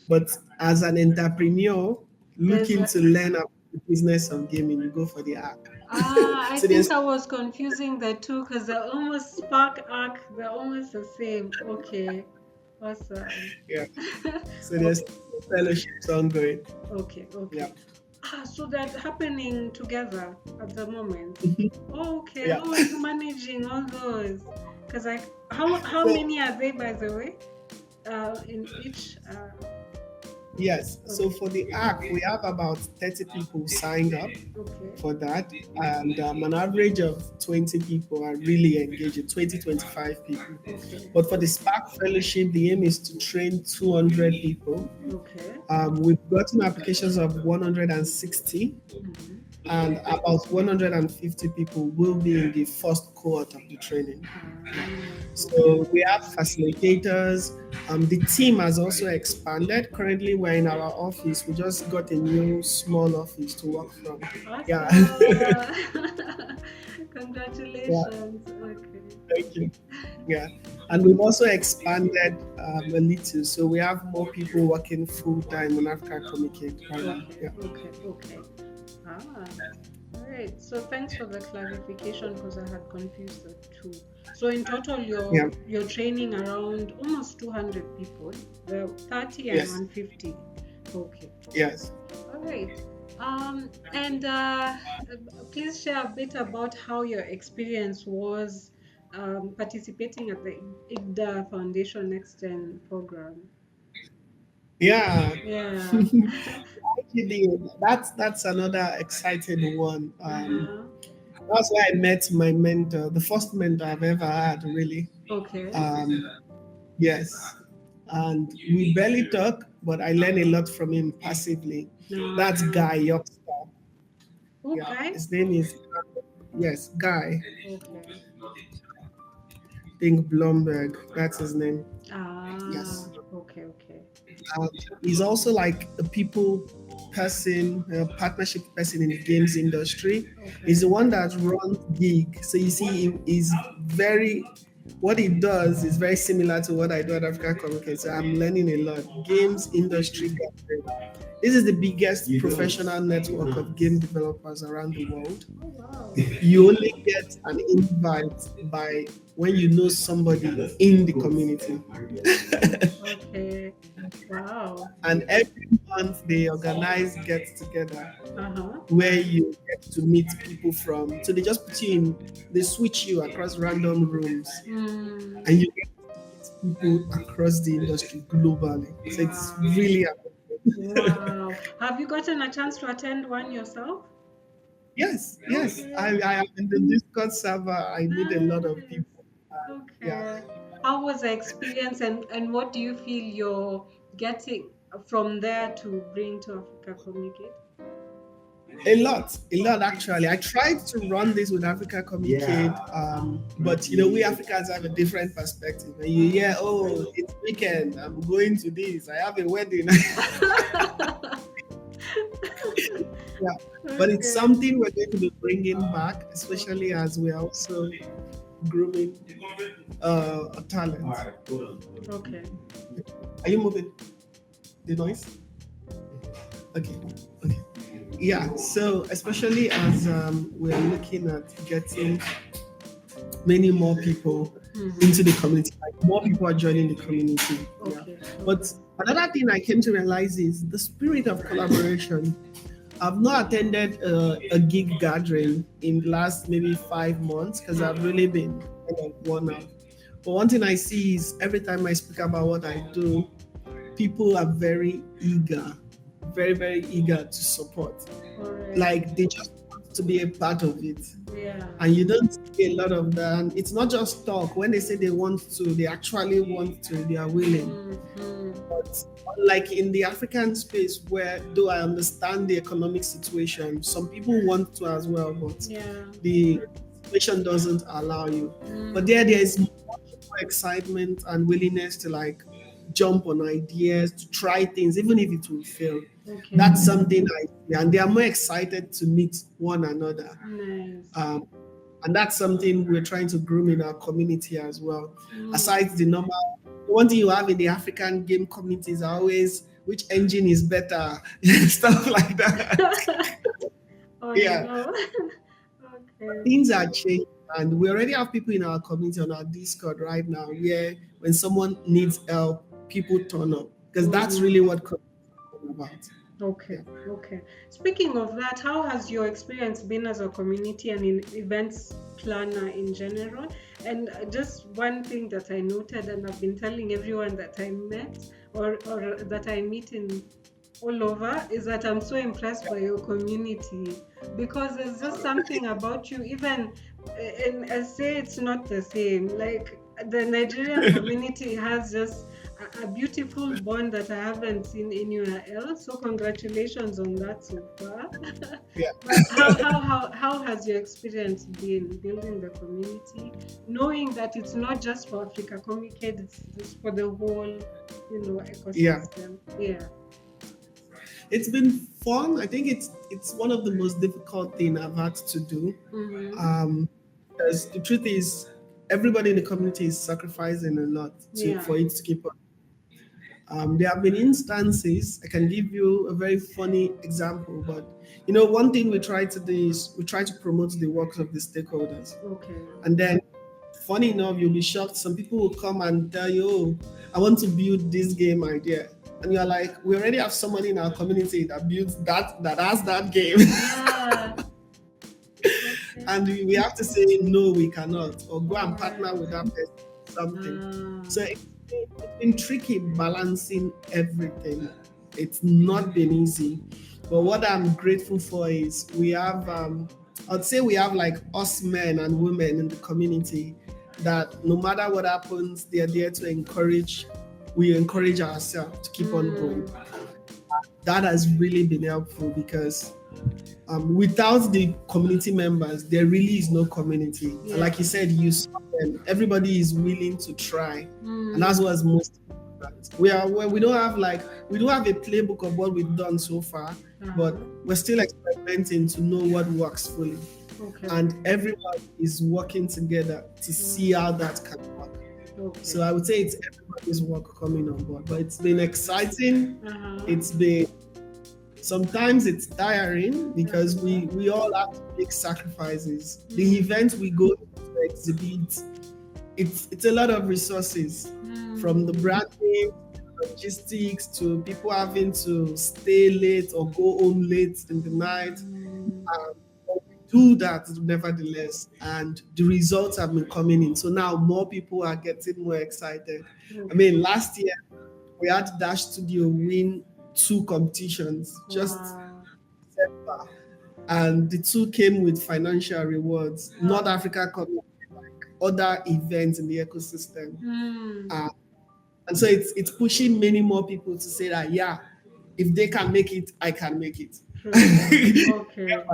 But as an entrepreneur looking to learn about the business of gaming, you go for the ARC. I think I was confusing the two because they're almost Spark ARC, they're almost the same. Okay. Awesome. Yeah. So there's fellowships ongoing. Okay. Yeah. So that's happening together at the moment. Okay. Yeah. How are you managing all those? Because how many are they, by the way? In each. Yes. So for the ARC, we have about 30 people signed up for that, and an average of 20 people are really engaged, 20-25 people. But for the Spark Fellowship, the aim is to train 200 people. We've gotten applications of 160, and about 150 people will be in the first cohort of the training. So we have facilitators. The team has also expanded. Currently, we're in our office. We just got a new small office to work from. Awesome. Yeah. Congratulations. Yeah. Okay. Thank you. Yeah. And we've also expanded a little. So we have more people working full time on Africacomicade. Okay. All right. So thanks for the clarification because I had confused the two. So in total, you're training around almost 200 people, 30 and 150. Okay. Yes. All right. And please share a bit about how your experience was participating at the IGDA Foundation Next Gen program. Yeah. Yeah. That's another exciting one. That's where I met my mentor, the first mentor I've ever had, really. Okay. Yes. And we barely talk, but I learn a lot from him passively. That's Guy Youngster. Okay. His name is, Guy. Okay. I think Blomberg, that's his name. Yes. Okay. He's also like a people person, a partnership person in the games industry. He's the one that runs Gig. So you see, what he does is very similar to what I do at Africacomicade. So I'm learning a lot. Games industry gathering. This is the biggest professional network of game developers around the world. Oh, wow. You only get an invite by when you know somebody in the community. Okay. Wow. And every month they organize get-together where you get to meet people from. So they just they switch you across random rooms, and you get to meet people across the industry globally. So it's really amazing. Wow. Have you gotten a chance to attend one yourself? Yes, yes. Okay. I am in the Discord server. I meet a lot of Nice. people. Yeah. Okay. How was the experience, and what do you feel you're getting from there to bring to Africa Communicate? A lot actually. I tried to run this with Africacomicade, but we Africans have a different perspective. And you hear, oh, it's weekend, I'm going to this, I have a wedding. Yeah, but it's Okay. something we're going to be bringing back, especially as we're also grooming a talent. Okay. Are you moving? The noise? Okay. Okay. Yeah. So especially as we're looking at getting many more people into the community, like more people are joining the community. Okay. Yeah. But another thing I came to realize is the spirit of collaboration. I've not attended a gig gathering in the last maybe 5 months because I've really been kind of worn out. But one thing I see is every time I speak about what I do, people are very eager, very, very eager to support. Alright. Like they just want to be a part of it. Yeah. And you don't see a lot of that. And it's not just talk. When they say they want to, they actually want to, they are willing. But like in the African space, where though I understand the economic situation, some people want to as well, but the situation doesn't allow you. But there is much more excitement and willingness to like jump on ideas, to try things, even if it will fail. Okay. That's something I see, and they are more excited to meet one another. Nice. And that's something we're trying to groom in our community as well. Aside the normal, one thing you have in the African game communities are always which engine is better, stuff like that. Yeah. Okay. Things are changing, and we already have people in our community on our Discord right now where when someone needs help, people turn up because that's really what community is all about. Okay. Okay. Speaking of that, how has your experience been as a community and in events planner in general? And just one thing that I noted, and I've been telling everyone that I met or that I meet in all over, is that I'm so impressed by your community because there's just something about you. Even in SA, it's not the same. Like the Nigerian community has just a beautiful bond that I haven't seen anywhere else. So congratulations on that so far. Yeah. But how has your experience been building the community, knowing that it's not just for Africacomicade, it's for the whole, ecosystem? Yeah. It's been fun. I think it's one of the most difficult things I've had to do. Because the truth is, everybody in the community is sacrificing a lot for it to keep on. There have been instances, I can give you a very funny example, but one thing we try to do is we try to promote the works of the stakeholders. Okay. And then, funny enough, you'll be shocked. Some people will come and tell you, oh, I want to build this game idea. And you're like, we already have somebody in our community that builds that has that game. Yeah. And we have to say, no, we cannot, or go and partner with that person, something. So it's been tricky balancing everything. It's not been easy. But what I'm grateful for is we have, I'd say we have like us men and women in the community that no matter what happens, they're there to encourage. We encourage ourselves to keep on going. That has really been helpful because without the community members, there really is no community. And like you said, everybody is willing to try, and that's what's most important. We don't have a playbook of what we've done so far, but we're still experimenting to know what works fully. Okay. And everyone is working together to see how that can work. Okay. So I would say it's everybody's work coming on board, but it's been exciting. It's been sometimes it's tiring because we all have to make sacrifices. The events we go to exhibit, it's a lot of resources, from the branding, logistics, to people having to stay late or go home late in the night. Do that nevertheless, and the results have been coming in. So now more people are getting more excited. I mean, last year we had Dash Studio win 2 competitions just December. and the two came with financial rewards, not Africacomicade, like other events in the ecosystem. And so it's pushing many more people to say that, yeah, if they can make it, I can make it. Okay.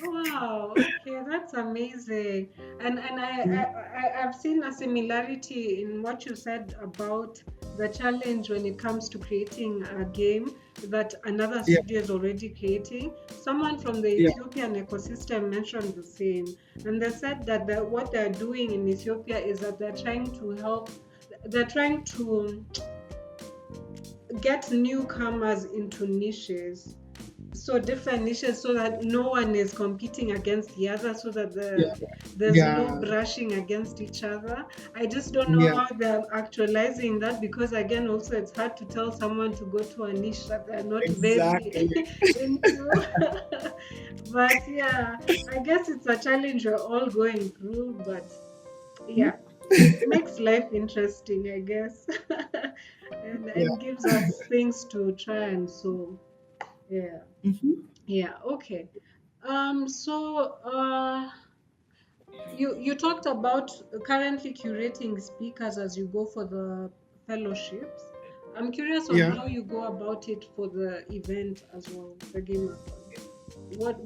Wow, okay, that's amazing. And I've seen a similarity in what you said about the challenge when it comes to creating a game that another studio is already creating. Someone from the Ethiopian ecosystem mentioned the same, and they said that what they're doing in Ethiopia is that they're trying to get newcomers into niches. So different niches, so that no one is competing against the other, so that there's no brushing against each other. I just don't know how they're actualizing that, because again, also it's hard to tell someone to go to a niche that they're not very into. But yeah, I guess it's a challenge we're all going through, but yeah, it makes life interesting, I guess. and it gives us things to try and solve. Yeah. Yeah. Okay. You talked about currently curating speakers as you go for the fellowships. I'm curious on how you go about it for the event as well, the Gamathon. What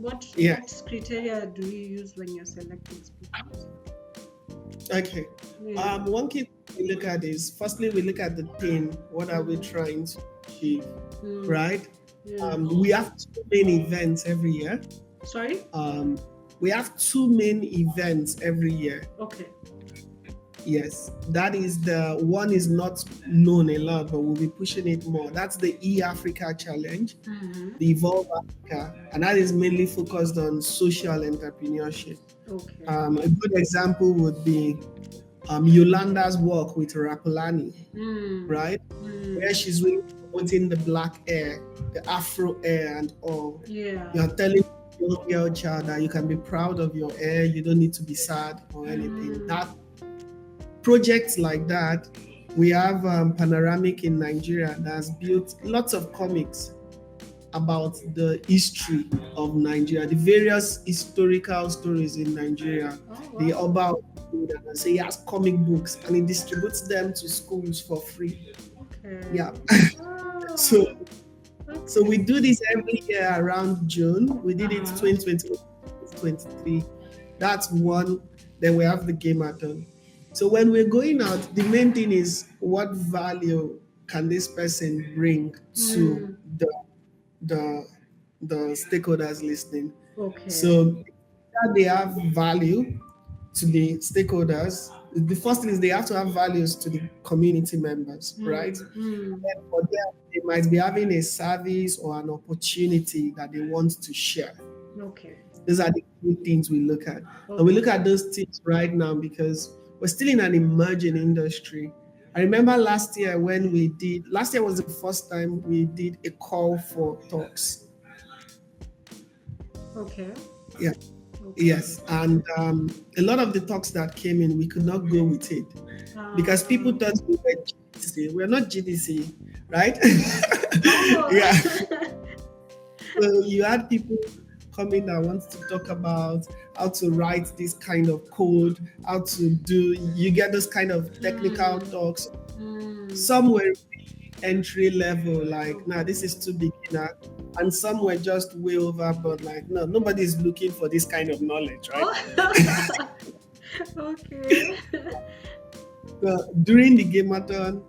criteria do you use when you're selecting speakers? Okay. One key thing we look at is, firstly, we look at the theme. What are we trying to achieve, right? We have 2 main events every year. Sorry? We have 2 main events every year. Okay. Yes, that is the one is not known a lot, but we'll be pushing it more. That's the Africa Challenge, the Evolve Africa, and that is mainly focused on social entrepreneurship. Okay. A good example would be Yolanda's work with Rapulani, right? Where she's really promoting the black hair, the Afro hair, and all. Yeah. You're telling your girl child that you can be proud of your hair. You don't need to be sad or anything. That projects like that. We have Panoramic in Nigeria that has built lots of comics about the history of Nigeria, the various historical stories in Nigeria. The Oba, and so he has comic books and he distributes them to schools for free. Okay. Yeah. So we do this every year around June. We did it 2023. That's one. Then we have the Gamathon. So when we're going out, the main thing is, what value can this person bring to the stakeholders listening? Okay. So that they have value to the stakeholders. The first thing is they have to have values to the community members, right? And for them, they might be having a service or an opportunity that they want to share. Okay. Those are the key things we look at. And we look at those things right now because we're still in an emerging industry. I remember last year was the first time we did a call for talks. Okay. Yeah. Okay. Yes. And a lot of the talks that came in, we could not go with it because people thought we were GDC. We're not GDC, right? Yeah. So you had people coming that wants to talk about how to write this kind of code, how to do, you get those kind of technical talks. Some were entry level, like, nah, this is too beginner. And some were just way over, but like, no, nobody's looking for this kind of knowledge, right? Okay. So during the Gamathon,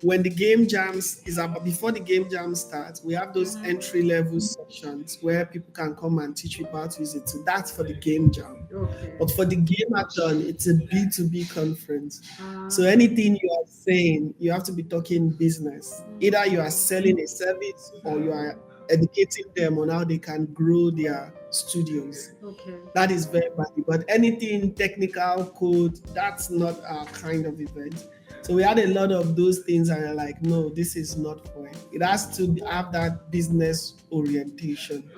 when the game jams is about, before the game jam starts, we have those entry level sessions where people can come and teach you how to use it. So that's for the game jam. Okay. But for the Gamathon, it's a B2B conference. So anything you are saying, you have to be talking business. Either you are selling a service or you are educating them on how they can grow their studios. Okay. That is very valuable. But anything technical, code, that's not our kind of event. So we had a lot of those things and you're like, no, this is not for it. It has to have that business orientation.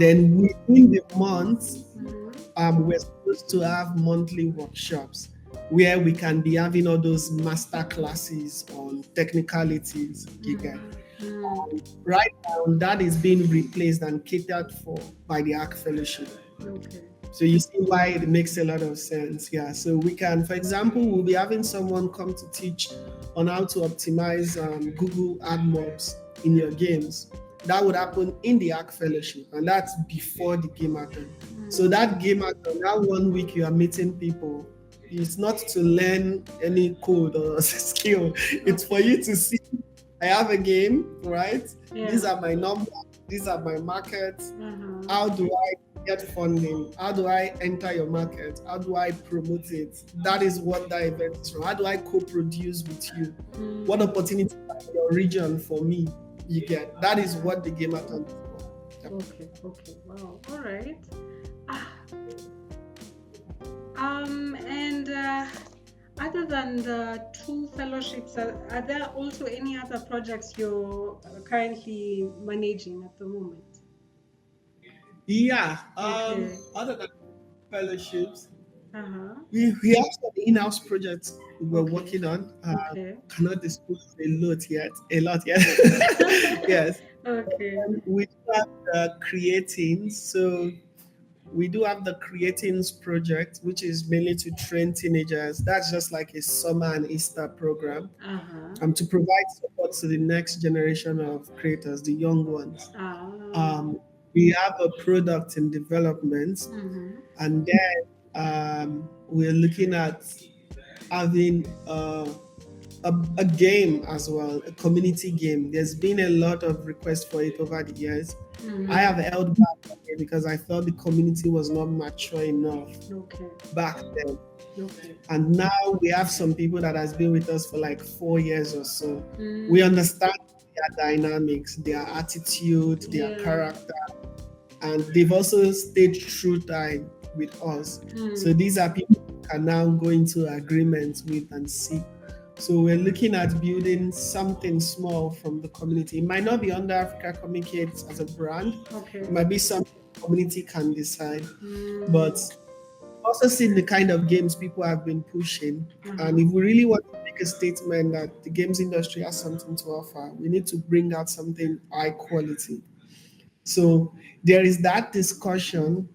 Then within the month, we're supposed to have monthly workshops where we can be having all those master classes on technicalities. Right now, that is being replaced and catered for by the ARC Fellowship. Okay. So you see why it makes a lot of sense. Yeah. So we can, for example, we'll be having someone come to teach on how to optimize Google AdMobs in your games. That would happen in the ARC Fellowship, and that's before the Gamathon. So that Gamathon, that 1 week you are meeting people, it's not to learn any code or skill. It's for you to see, I have a game, right? Yeah. These are my numbers. These are my markets. How do I get funding? How do I enter your market? How do I promote it? That is what that event is from. How do I co-produce with you? What opportunities are in your region for me? You get that is what the Gamathon is for. Yep. Okay. Wow. All right. And other than the 2 fellowships, are there also any other projects you're currently managing at the moment? Yeah. Okay. Other than fellowships, we have some in-house projects we're working on. Cannot disclose a lot yet. Yes. Okay. We do have the Creatines. So we do have the Creatines project, which is mainly to train teenagers. That's just like a summer and Easter program. To provide support to the next generation of creators, the young ones. We have a product in development, and then we're looking at having a game as well, a community game. There's been a lot of requests for it over the years. I have held back because I felt the community was not mature enough back then. And now we have some people that has been with us for like 4 years or so. We understand their dynamics, their attitude, their character, and they've also stayed true time with us. So these are people who can now go into agreements with and see. So we're looking at building something small from the community. It might not be under Africacomicade as a brand. It might be something the community can decide. But also seeing the kind of games people have been pushing. And if we really want to make a statement that the games industry has something to offer, we need to bring out something high quality. So there is that discussion.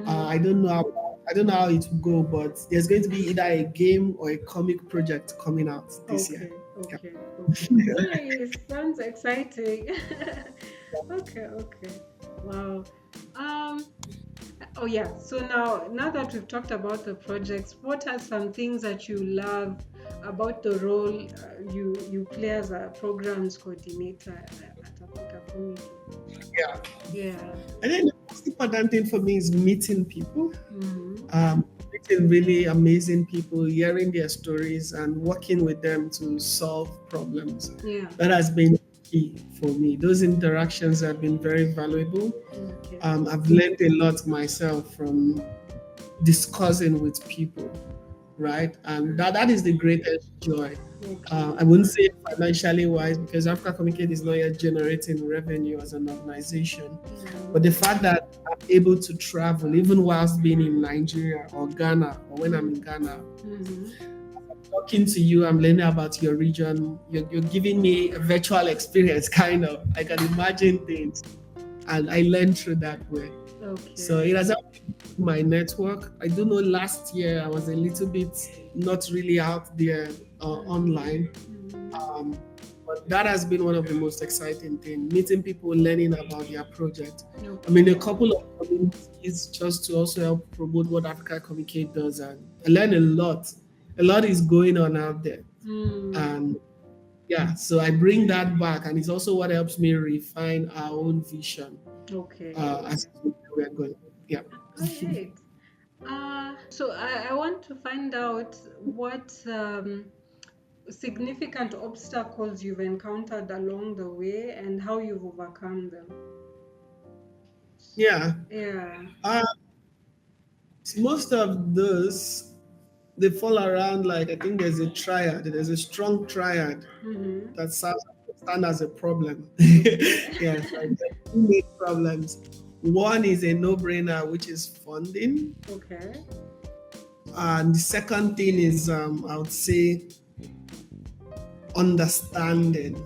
I don't know how it will go, but there's going to be either a game or a comic project coming out this year. Okay. Nice. Sounds exciting. Okay. Wow. So now that we've talked about the projects, what are some things that you love about the role you play as a programs coordinator at Africacomicade? Yeah. And then the most important thing for me is meeting people, meeting really amazing people, hearing their stories and working with them to solve problems. That has been key for me. Those interactions have been very valuable. I've learned a lot myself from discussing with people, right? And that is the greatest joy. I wouldn't say financially wise, because Africacomicade is not yet generating revenue as an organization. But the fact that I'm able to travel, even whilst being in Nigeria or Ghana, or when I'm in Ghana, I'm talking to you, I'm learning about your region, you're giving me a virtual experience, kind of. I can imagine things, and I learn through that way. So it has helped my network. I do know last year I was a little bit not really out there online, but that has been one of the most exciting things, meeting people, learning about their project. I mean, a couple of communities just to also help promote what Africacomicade does, and I learned a lot. A lot is going on out there, and so I bring that back, and it's also what helps me refine our own vision. As we're going. Alright. So I want to find out what significant obstacles you've encountered along the way and how you've overcome them. Most of those, they fall around, like, I think there's a triad. There's a strong triad that stand as a problem. Like two main problems. One is a no-brainer, which is funding. And the second thing is, I would say, understanding.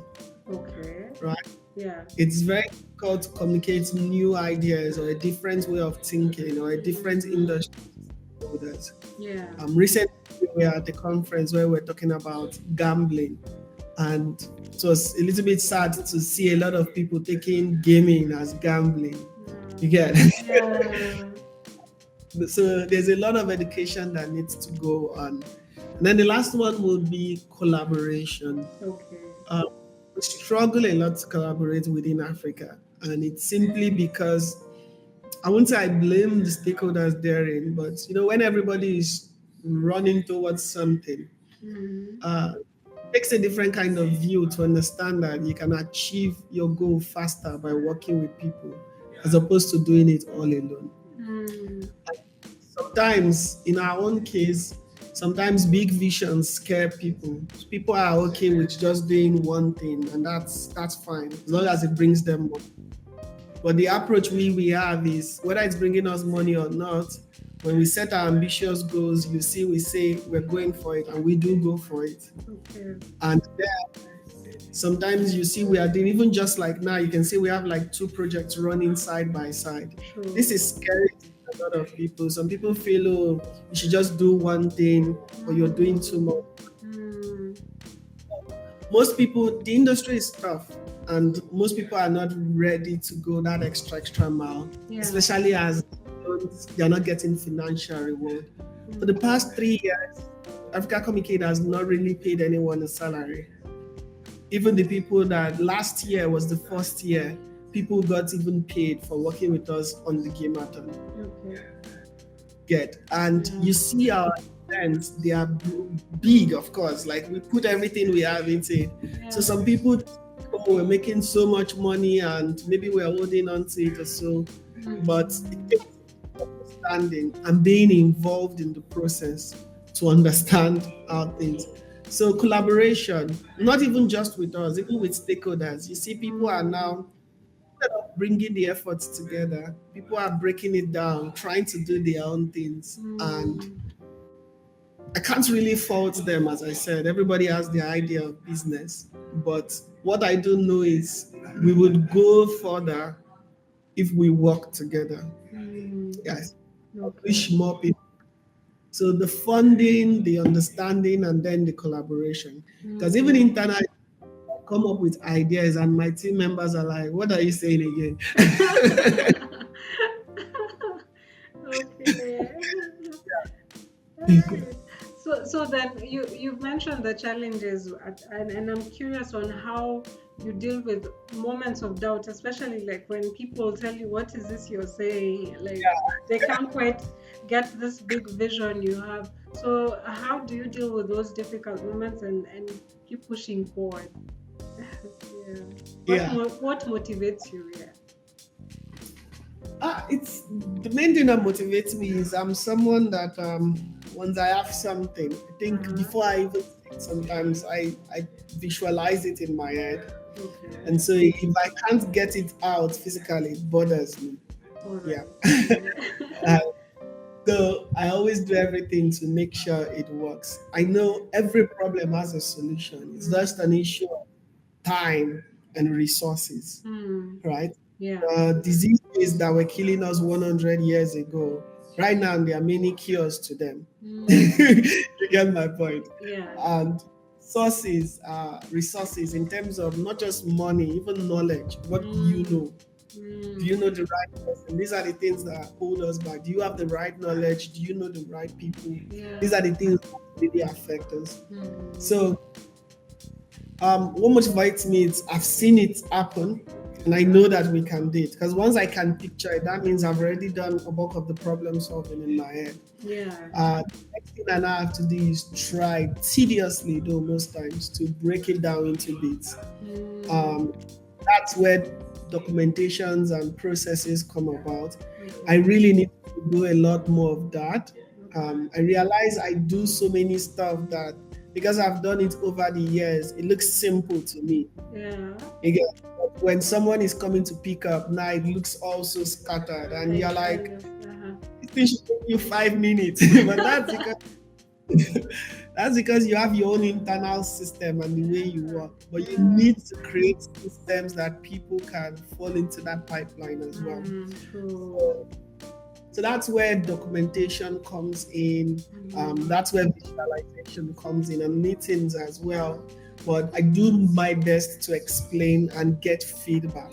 Okay. right? Yeah. It's very difficult to communicate new ideas or a different way of thinking or a different industry to stakeholders. Yeah. Recently, we were at the conference where we're talking about gambling, and it was a little bit sad to see a lot of people taking gaming as gambling. You get Yeah. so there's a lot of education that needs to go on. And then the last one would be collaboration. Okay. We struggle a lot to collaborate within Africa, and it's simply because I won't say I blame the stakeholders therein, but when everybody is running towards something, it takes a different kind of view to understand that you can achieve your goal faster by working with people as opposed to doing it all alone. Sometimes, in our own case, sometimes big visions scare people. People are okay with just doing one thing, and that's fine as long as it brings them money. But the approach we have is, whether it's bringing us money or not, when we set our ambitious goals, we say we're going for it, and we do go for it. Okay. And then sometimes you see we are doing, even just like now, you can see we have like 2 projects running side by side. True. This is scary to a lot of people. Some people feel, you should just do one thing, or you're doing too much. Most people, the industry is tough, and most people are not ready to go that extra mile, especially as they're not getting financial reward. For the past 3 years, Africacomicade has not really paid anyone a salary. Even the people that last year was the first year, people got even paid for working with us on the Gamathon. Okay. And you see our events, they are big, of course. Like, we put everything we have into it. Yeah. So some people, we're making so much money and maybe we're holding on to it or so. But it takes understanding and being involved in the process to understand our things. So collaboration, not even just with us, even with stakeholders. You see, people are now, instead of bringing the efforts together, people are breaking it down, trying to do their own things. And I can't really fault them, as I said. Everybody has their idea of business. But what I do know is we would go further if we work together. Yes. Wish more people. So the funding, the understanding, and then the collaboration. Because even internally, I come up with ideas, and my team members are like, "What are you saying again?" Okay. So then you've mentioned the challenges, and I'm curious on how you deal with moments of doubt, especially like when people tell you, "What is this you're saying?" Like they can't quite get this big vision you have. So how do you deal with those difficult moments and keep pushing forward? What motivates you? It's the main thing that motivates me is I'm someone that once I have something, I think before I even think, sometimes I visualize it in my head. Okay. And so if I can't get it out physically, it bothers me. Right. So I always do everything to make sure it works. I know every problem has a solution. It's just an issue of time and resources, right? Yeah. Diseases that were killing us 100 years ago, right now there are many cures to them. You get my point? Yeah. And resources in terms of not just money, even knowledge. What do you know? Do you know the right person? These are the things that hold us back. Do you have the right knowledge? Do you know the right people? Yeah. These are the things that really affect us. So what motivates me is I've seen it happen, and I know that we can do it. Because once I can picture it, that means I've already done a bulk of the problem solving in my head. Yeah. The next thing I now have to do is try tediously, though most times, to break it down into bits. That's where documentations and processes come about. I really need to do a lot more of that. I realize I do so many stuff that, because I've done it over the years, it looks simple to me. Yeah. Again, when someone is coming to pick up, now it looks also scattered, and you're like, this thing should take you 5 minutes. But that's because That's because you have your own internal system and the way you work. But you need to create systems that people can fall into that pipeline as well. True. So that's where documentation comes in. That's where visualization comes in, and meetings as well. But I do my best to explain and get feedback.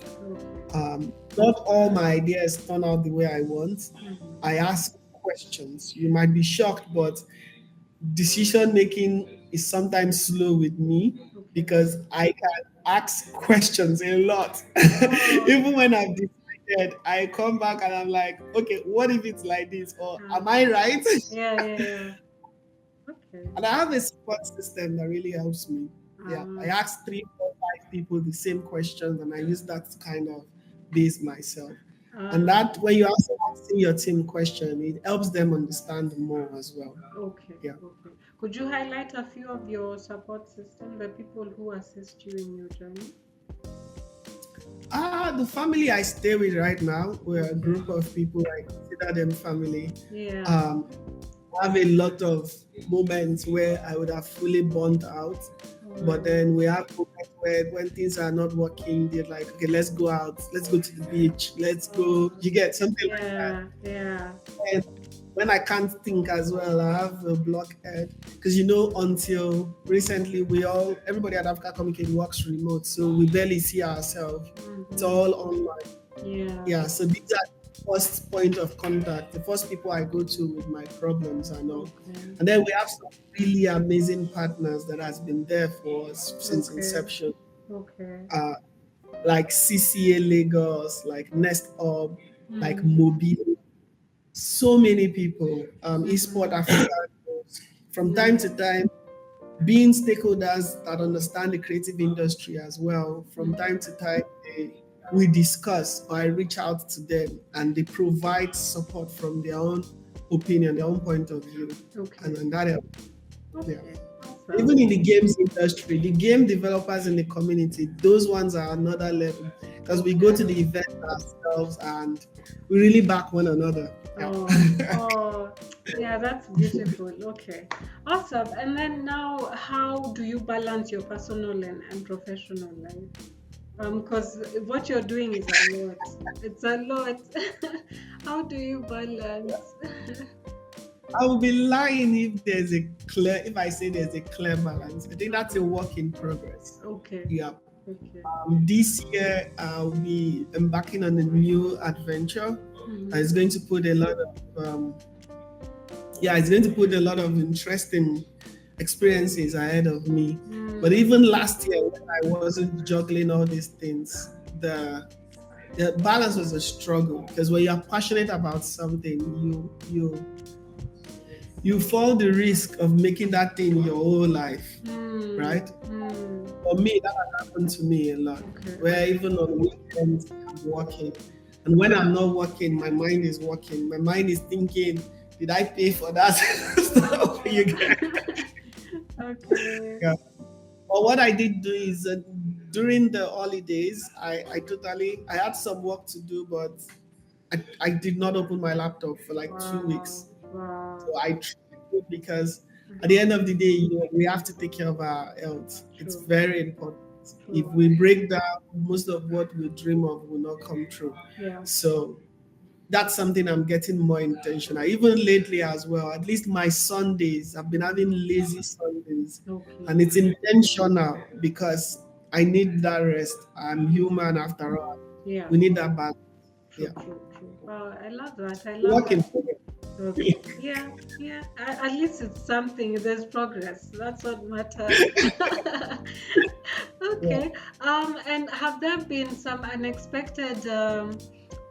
Not all my ideas turn out the way I want. I ask questions. You might be shocked, but decision making is sometimes slow with me because I can ask questions a lot. Even when I've decided, I come back and I'm like, okay, what if it's like this? Or am I right? Yeah. Okay. And I have a support system that really helps me. I ask 3, 4, 5 people the same questions, and I use that to kind of base myself. And that when you also asking your team question, it helps them understand more as well. Okay. Could you highlight a few of your support system, the people who assist you in your journey? The family I stay with right now, we're a group of people. I consider them family. I have a lot of moments where I would have fully burnt out. But then we have moments where when things are not working, they're like, okay, let's go out, let's go to the beach, let's go. You get something like that. And when I can't think as well, I have a blockhead. Because until recently, everybody at Africacomicade works remote, so we barely see ourselves. It's all online. So these are first point of contact, the first people I go to with my problems and all. And then we have some really amazing partners that has been there for us since inception. Like CCA Lagos, like Nest Hub, like Mobile. So many people, eSport Africa. From time to time, being stakeholders that understand the creative industry as well. From time to time, we discuss, or I reach out to them, and they provide support from their own opinion, their own point of view, and that helps. Even in the games industry, the game developers in the community, those ones are another level, because we go to the event ourselves and we really back one another. That's beautiful. Okay, awesome. And then now, how do you balance your personal and professional life? Because what you're doing is a lot. It's a lot. How do you balance? I will be lying if I say there's a clear balance. I think that's a work in progress. This year I'll be embarking on a new adventure. It's going to put a lot of interesting experiences ahead of me. But even last year, when I wasn't juggling all these things, the balance was a struggle, because when you're passionate about something, you fall the risk of making that thing your whole life, right? For me, that has happened to me a lot, where even on weekends I'm working, and when I'm not working, my mind is working. My mind is thinking, did I pay for that stuff? You get? But what I did do is during the holidays, I had some work to do, but I did not open my laptop for like 2 weeks. So I tried, because at the end of the day, we have to take care of our health. It's very important. If we break down, most of what we dream of will not come true. So that's something I'm getting more intentional. Even lately as well, at least my Sundays, I've been having lazy Sundays. And it's intentional, because I need that rest. I'm human after all. We need that balance. Wow, I love that. I love that. At least it's something. There's progress. That's what matters. And have there been some unexpected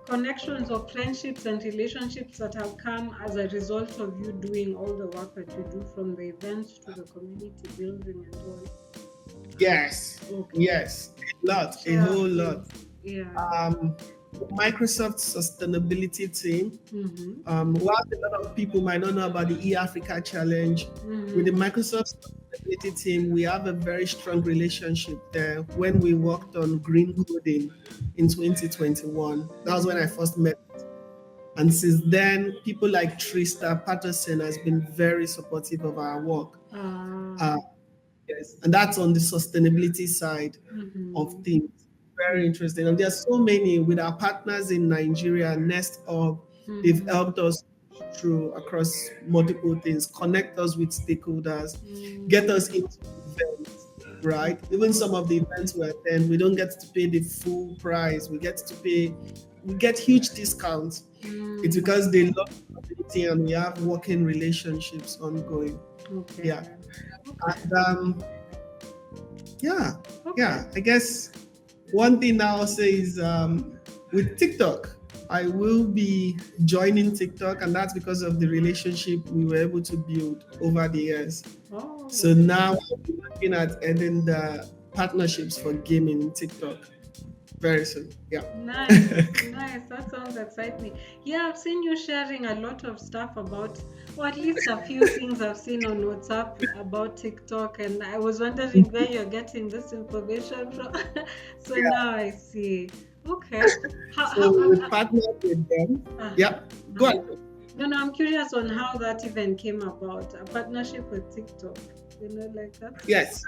connections or friendships and relationships that have come as a result of you doing all the work that you do, from the events to the community building and all? Yes, a whole lot. Microsoft sustainability team. While a lot of people might not know about the eAfrica challenge, with the Microsoft sustainability team, we have a very strong relationship there. When we worked on green coding in 2021, that was when I first met. And since then, people like Trista Patterson has been very supportive of our work. Yes, and that's on the sustainability side of things. Very interesting. And there are so many with our partners in Nigeria, Nest Hub. They've helped us through across multiple things, connect us with stakeholders, get us into events, right? Even some of the events we attend, we don't get to pay the full price. We get huge discounts. It's because they love the community and we have working relationships ongoing. Okay. Yeah. And I guess one thing I'll say is with TikTok, I will be joining TikTok, and that's because of the relationship we were able to build over the years. So now I'll be looking at ending the partnerships for gaming in TikTok very soon. Yeah. Nice. That sounds exciting. Yeah, I've seen you sharing a lot of stuff about, or at least a few things I've seen on WhatsApp about TikTok, and I was wondering where you're getting this information from. So now I see. Okay. So we partnered with them. Yeah. Go on. No, I'm curious on how that even came about, a partnership with TikTok. Like that? Yes,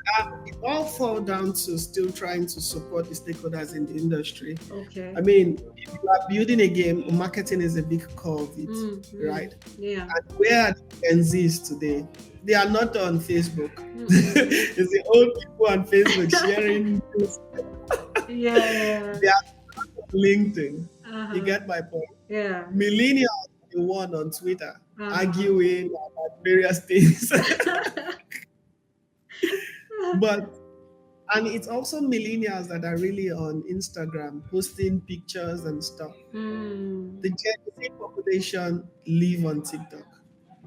it all falls down to still trying to support the stakeholders in the industry. Okay. I mean, if you are building a game, marketing is a big core of it, right? Yeah. And where the Gen Zs today, they are not on Facebook. It's the old people on Facebook sharing news. Yeah. They are not on LinkedIn. You get my point? Yeah. Millennials are the one on Twitter arguing about various things. And it's also millennials that are really on Instagram posting pictures and stuff. The Gen Z population live on TikTok.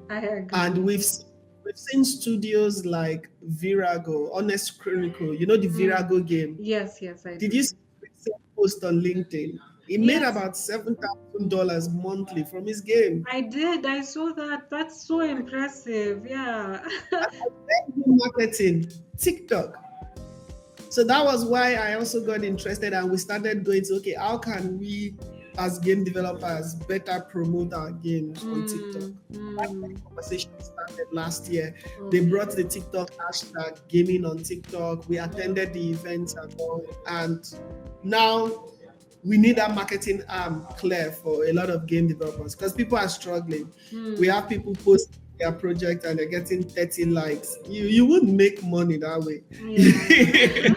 I agree. And we've seen studios like Virago, Honest Chronicle, you know the Virago game? Yes, I did. You see the post on LinkedIn? He made about $7,000 monthly from his game. I did. I saw that. That's so impressive. Yeah. Marketing, TikTok. So that was why I also got interested, and we started going to, okay, how can we as game developers better promote our games on TikTok? That's when the conversation started last year. They brought the TikTok hashtag gaming on TikTok. We attended the events and all, and now we need that marketing arm clear for a lot of game developers because people are struggling. We have people post their project and they're getting 30 likes. You wouldn't make money that way. Yeah.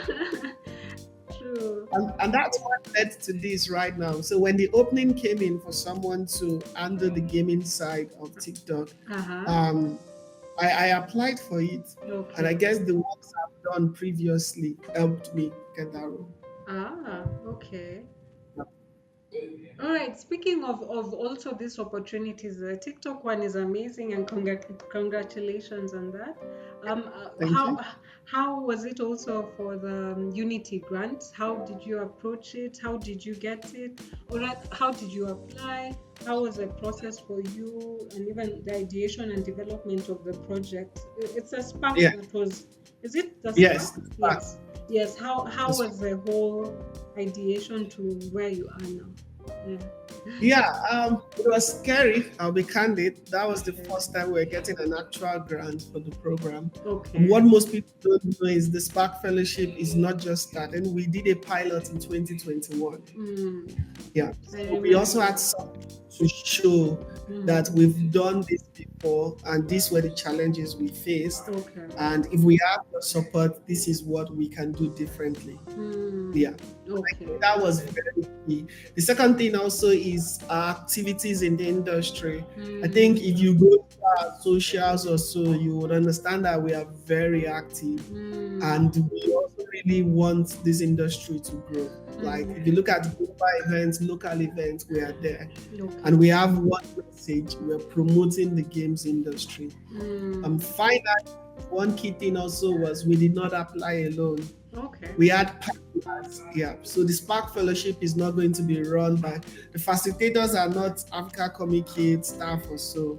True. And that's what led to this right now. So when the opening came in for someone to handle the gaming side of TikTok, I applied for it. Okay. And I guess the works I've done previously helped me get that role. Okay. All right. Speaking of also these opportunities, the TikTok one is amazing, and congratulations on that. How was it also for the Unity grant? How did you approach it? How did you get it? Or how did you apply? How was the process for you, and even the ideation and development of the project? It's a spark that was. Is it the spark? Yes. How was the whole ideation to where you are now? It was scary. I'll be candid. That was the first time we were getting an actual grant for the program. Okay. What most people don't know is the Spark Fellowship is not just starting. We did a pilot in 2021. So we also had something to show that we've done this before, and these were the challenges we faced. Okay. And if we have the support, this is what we can do differently. Okay. That was very key. The second thing also is our activities in the industry. I think if you go to our socials or so, you would understand that we are very active, and we also really want this industry to grow. Like if you look at global events, local events, we are there. And we have one message: we're promoting the games industry. Finally, one key thing also was we did not apply alone. Okay. We had partners. So the Spark Fellowship is not going to be run by the facilitators are not Africacomicade staff or so.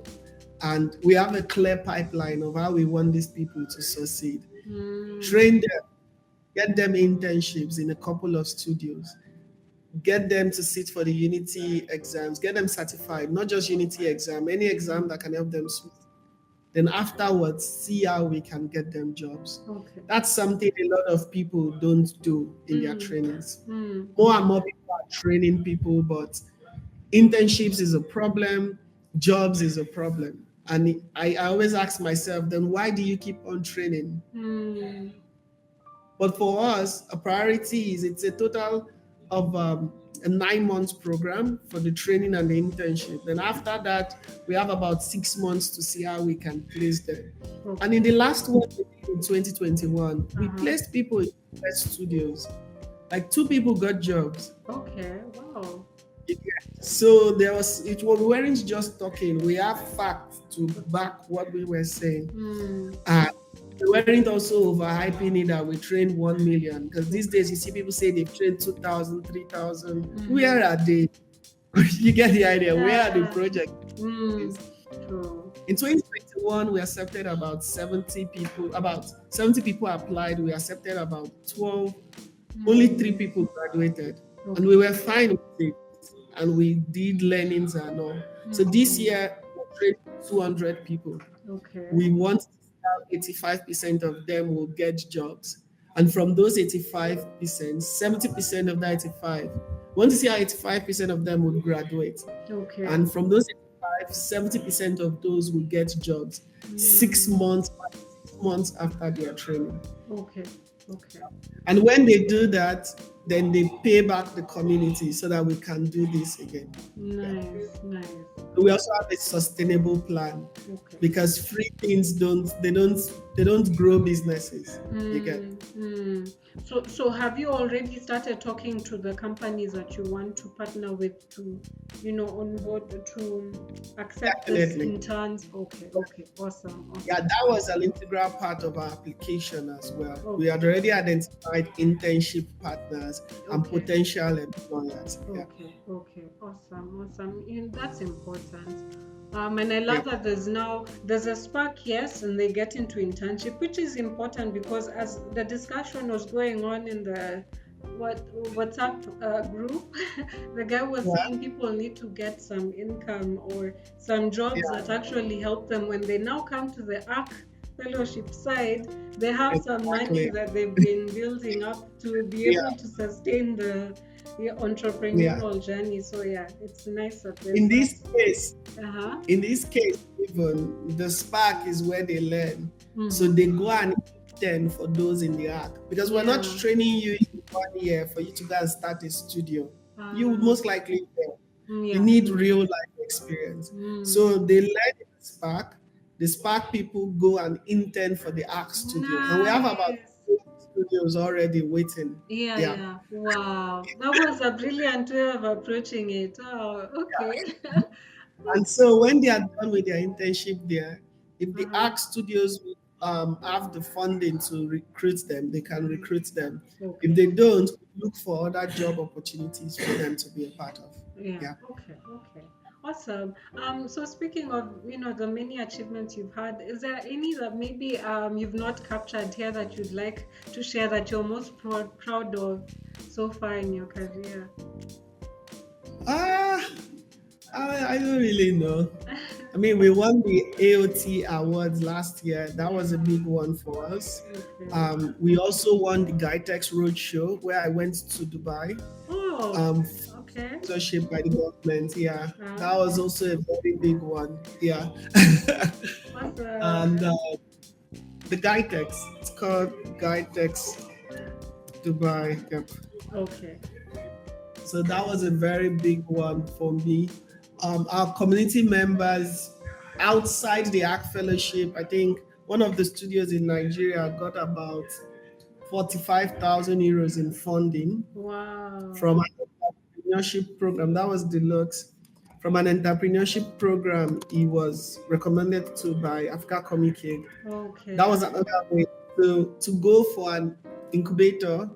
And we have a clear pipeline of how we want these people to succeed. Train them, get them internships in a couple of studios, get them to sit for the Unity exams, get them certified, not just Unity exam, any exam that can help them Then afterwards, see how we can get them jobs. Okay. That's something a lot of people don't do in their trainings. More and more people are training people, but internships is a problem, jobs is a problem. And I always ask myself, then why do you keep on training? But for us, a priority is it's a total of a 9 month program for the training and the internship. Then after that, we have about 6 months to see how we can place them. Okay. And in the last one in 2021, we placed people in US studios. Like 2 people got jobs. Okay, wow. So we weren't just talking, we have facts to back what we were saying. And we weren't also overhyping it that we trained 1 million, because these days you see people say they've trained 2,000, 3,000. Where are they? You get the idea. Where are the projects? True. In 2021, we accepted about 70 people. About 70 people applied. We accepted about 12. Only 3 people graduated. Okay. And we were fine with it. And we did learnings and all. So this year, we trained 200 people. Okay. We want 85% of them will get jobs. And from those 85%, 70% of that 85, we want to see how 85% of them will graduate. Okay. And from those 85, 70% of those will get jobs 6 months after their training. Okay. Okay. And when they do that, then they pay back the community so that we can do this again. Nice. We also have a sustainable plan, because free things don't grow businesses. You get. So have you already started talking to the companies that you want to partner with to, onboard, to accept this interns? Okay, awesome. Yeah, that was an integral part of our application as well. Okay. We had already identified internship partners and potential employers. Okay, awesome. And that's important. And I love that there's a spark, yes, and they get into internship, which is important, because as the discussion was going on in the WhatsApp group, the guy was saying people need to get some income or some jobs that actually help them when they now come to the ARC fellowship side. They have some money that they've been building up to be able to sustain the entrepreneurial journey. So it's nice that in this case, even the spark is where they learn. So they go and intern for those in the ARC, because we're not training you in 1 year for you to go and start a studio. You would most likely fail. You need real life experience. So they learn in the spark. The spark people go and intern for the ARC studio, and we have about studios already waiting. Yeah. Wow. That was a brilliant way of approaching it. Oh, okay. And so when they are done with their internship there, if the ARC studios have the funding to recruit them, they can recruit them. If they don't, look for other job opportunities for them to be a part of. Okay. Awesome. So speaking of, the many achievements you've had, is there any that maybe you've not captured here that you'd like to share that you're most proud of so far in your career? I don't really know. I mean, we won the AOT awards last year. That was a big one for us. Okay. We also won the GuideTex Roadshow, where I went to Dubai. Sponsorship by the government. That was also a very big one. And the GuideTex, it's called GuideTex Dubai. Okay. So that was a very big one for me. Our community members outside the ARC Fellowship, I think one of the studios in Nigeria got about 45,000 euros in funding. Wow. From an entrepreneurship program. That was deluxe. From an entrepreneurship program, he was recommended to by Africacomicade. Okay. That was another way to go for an incubator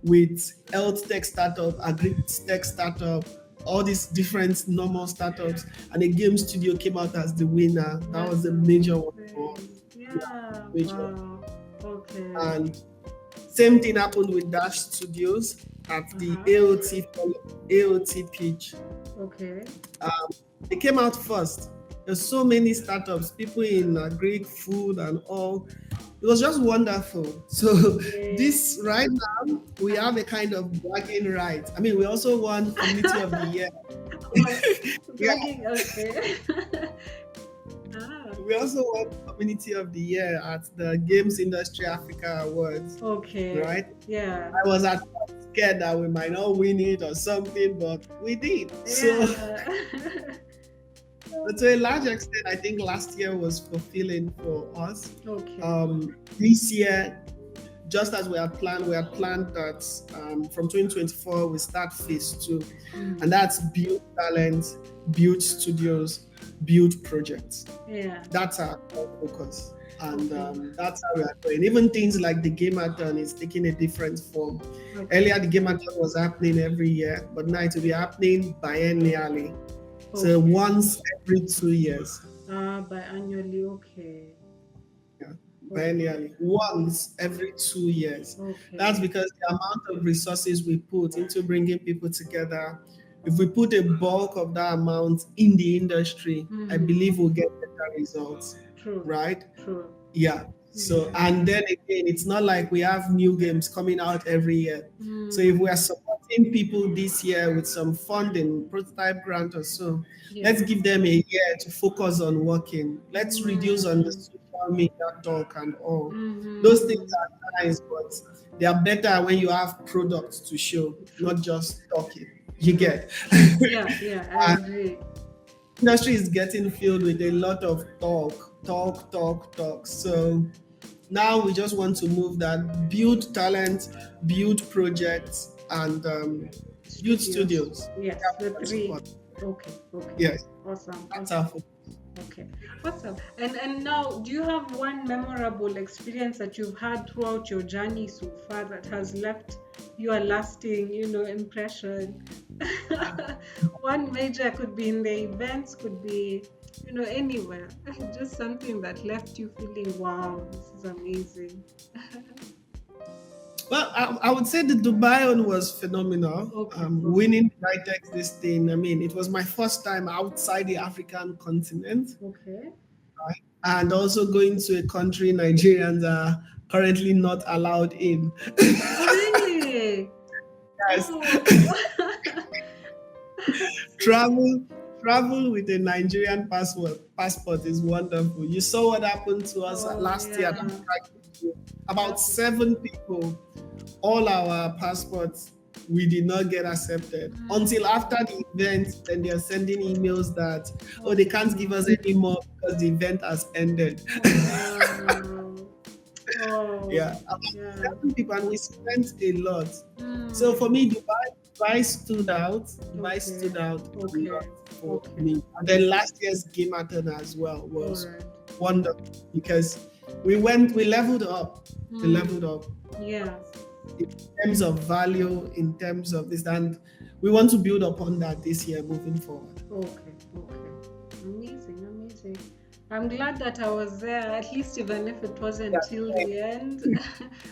with health tech startup, agri-tech startup, all these different normal startups, and the game studio came out as the winner. That was a major one for Wow. Okay. And same thing happened with Dash Studios at the AOT pitch. Okay. They came out first. There's so many startups, people in Greek food and all. It was just wonderful. So Yeah. this right now, we have a kind of bragging right. I mean, we also won Community of the Year. Bragging, okay. Ah, We also won Community of the Year at the Games Industry Africa Awards. okay. Right? Yeah. I was at first scared that we might not win it or something, but we did. So, Yeah. but to a large extent, I think last year was fulfilling for us. Okay. This year, just as we had planned that from 2024 we start phase 2, and that's build talent, build studios, build projects. Yeah. That's our focus, and that's how we are doing. Even things like the Gamathon is taking a different form. Okay. Earlier, the Gamathon was happening every year, but now it will be happening biennially. So once every 2 years. Biannually, okay. Biennially, once every 2 years. Okay. That's because the amount of resources we put into bringing people together, if we put a bulk of that amount in the industry, I believe we'll get better results. True. Right? True. Yeah. So, and then again, it's not like we have new games coming out every year. So if we are supporting people this year with some funding, prototype grant or so, let's give them a year to focus on working. Let's reduce on the social media talk and all. Those things are nice, but they are better when you have products to show, not just talking. You get? Yeah, I agree. Industry is getting filled with a lot of talk. So now we just want to move that, build talent, build projects, and build studios. Yes, the 3. Okay. Yes. Awesome. That's our focus. Okay, awesome. And now, do you have one memorable experience that you've had throughout your journey so far that has left you a lasting, impression? One major could be in the events, could be, anywhere. Just something that left you feeling, wow, this is amazing. Well, I would say the Dubai one was phenomenal. Okay. Winning Brightex this thing, I mean, it was my first time outside the African continent. Okay. Right? And also going to a country Nigerians are currently not allowed in. Really? Yes. Oh. Travel with a Nigerian passport is wonderful. You saw what happened to us last year. About 7 people, all our passports, we did not get accepted until after the event. Then they are sending emails that they can't give us any more because the event has ended. Yeah, about 7 people, and we spent a lot. So for me, Dubai stood out. Dubai stood out a lot for me. And then last year's Gamathon as well was wonderful because we leveled up. We leveled up. Yeah. In terms of value, in terms of this, and we want to build upon that this year moving forward. Okay. Amazing. I'm glad that I was there, at least even if it wasn't till the end.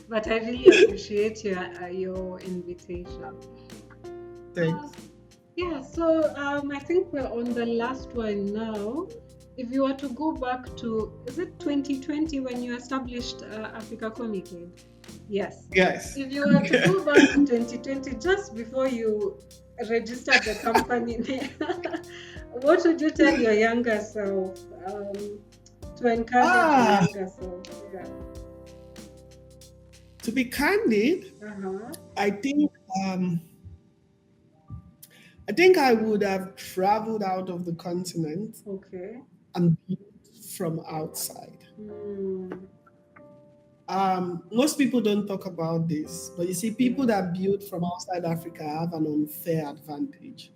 But I really appreciate your invitation. Thanks. So I think we're on the last one now. If you were to go back to, is it 2020 when you established Africacomicade? Yes. If you were to go back to 2020, just before you registered the company name, what would you tell your younger self to encourage your younger self? Yeah. To be candid, I think I would have traveled out of the continent. Okay. And built from outside. Most people don't talk about this, but you see, people that build from outside Africa have an unfair advantage.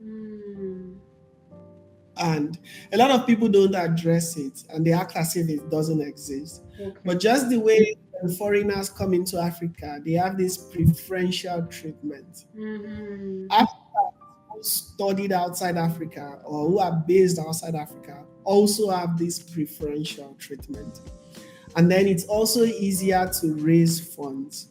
And a lot of people don't address it, and they act as if it doesn't exist. But just the way when foreigners come into Africa, they have this preferential treatment. Africans who studied outside Africa or who are based outside Africa also have this preferential treatment. And then it's also easier to raise funds.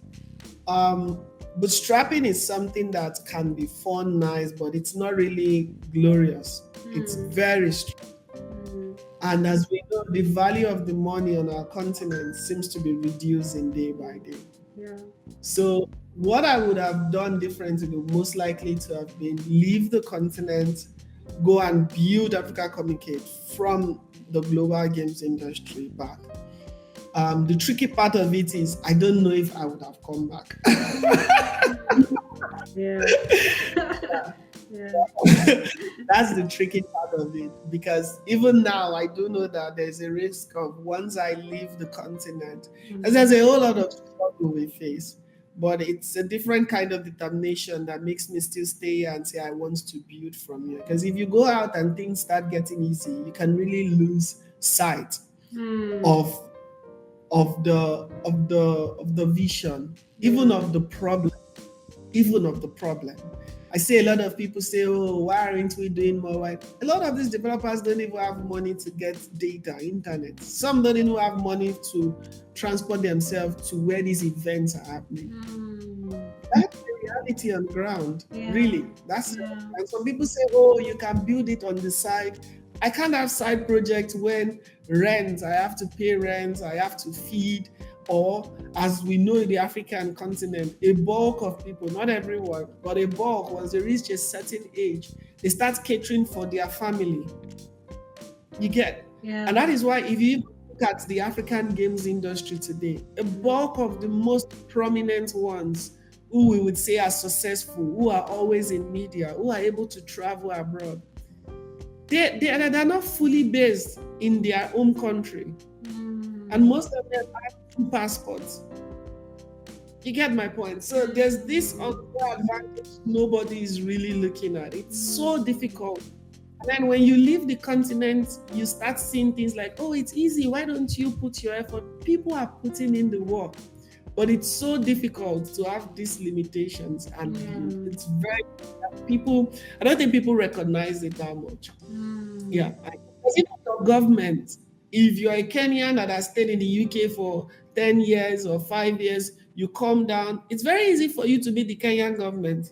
Bootstrapping is something that can be fun, nice, but it's not really glorious. It's very strict. And as we know, the value of the money on our continent seems to be reducing day by day. Yeah. So what I would have done differently would most likely to have been leave the continent, go and build Africacomicade from the global games industry back. The tricky part of it is I don't know if I would have come back. Yeah. Yeah. That's the tricky part of it, because even now I do know that there's a risk of once I leave the continent, and there's a whole lot of struggle we face, but it's a different kind of determination that makes me still stay here and say I want to build from here. Because if you go out and things start getting easy, you can really lose sight of the vision, even of the problem. I see a lot of people say, oh, why aren't we doing more? Why? A lot of these developers don't even have money to get data, internet. Some don't even have money to transport themselves to where these events are happening. That's the reality on the ground, really. And some people say, oh, you can build it on the side. I can't have side projects when I have to pay rent, I have to feed, or as we know in the African continent, a bulk of people, not everyone, but a bulk, once they reach a certain age, they start catering for their family. You get? Yeah. And that is why if you look at the African games industry today, a bulk of the most prominent ones who we would say are successful, who are always in media, who are able to travel abroad, they're not fully based in their home country. And most of them have 2 passports. You get my point? So there's this unfair advantage nobody is really looking at. It's so difficult. And then when you leave the continent, you start seeing things like, oh, it's easy. Why don't you put your effort? People are putting in the work. But it's so difficult to have these limitations. And it's very, I don't think people recognize it that much. Yeah. Because even the government, if you're a Kenyan that has stayed in the UK for 10 years or 5 years, you come down, it's very easy for you to be the Kenyan government.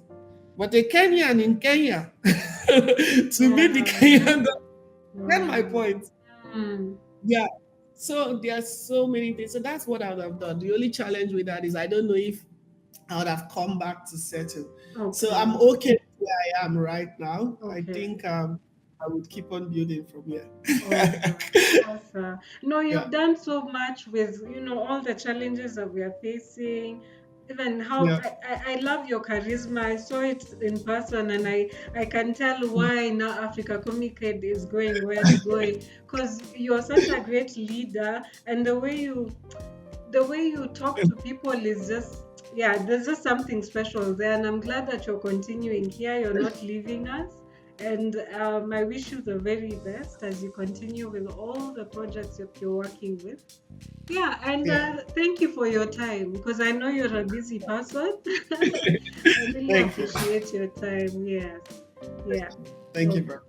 But a Kenyan in Kenya, to be the Kenyan government, get my point? Yeah. So there are so many things. So that's what I would have done. The only challenge with that is I don't know if I would have come back to settle. So I'm okay where I am right now. I think I would keep on building from here. Awesome. No, you've done so much with, all the challenges that we are facing. Even how I love your charisma. I saw it in person, and I can tell why now Africacomicade is going where it's going, because you're such a great leader, and the way you talk to people is just, there's just something special there, and I'm glad that you're continuing here. You're not leaving us. And I wish you the very best as you continue with all the projects that you're working with. Thank you for your time, because I know you're a busy person. I really appreciate your time. Yes. Yeah. Thank you very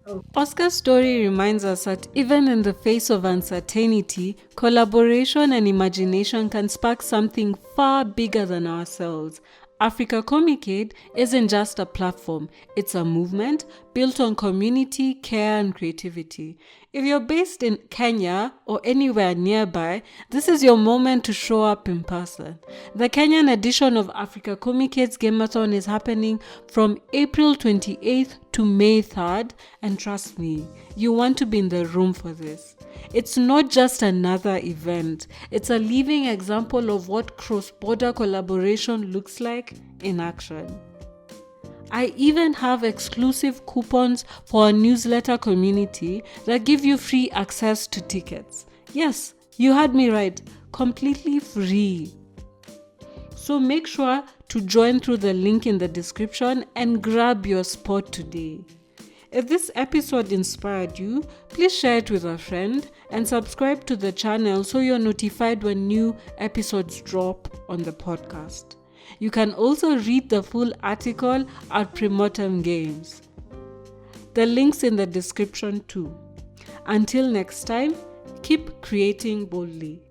much. Oscar's story reminds us that even in the face of uncertainty, collaboration and imagination can spark something far bigger than ourselves. Africacomicade isn't just a platform, it's a movement built on community, care, and creativity. If you're based in Kenya or anywhere nearby, this is your moment to show up in person. The Kenyan edition of Africacomicade's Gamathon is happening from April 28th to May 3rd, and trust me, you want to be in the room for this. It's not just another event, it's a living example of what cross-border collaboration looks like in action. I even have exclusive coupons for our newsletter community that give you free access to tickets. Yes, you heard me right, completely free. So make sure to join through the link in the description and grab your spot today. If this episode inspired you, please share it with a friend and subscribe to the channel so you're notified when new episodes drop on the podcast. You can also read the full article at PreMortem Games. The link's in the description too. Until next time, keep creating boldly.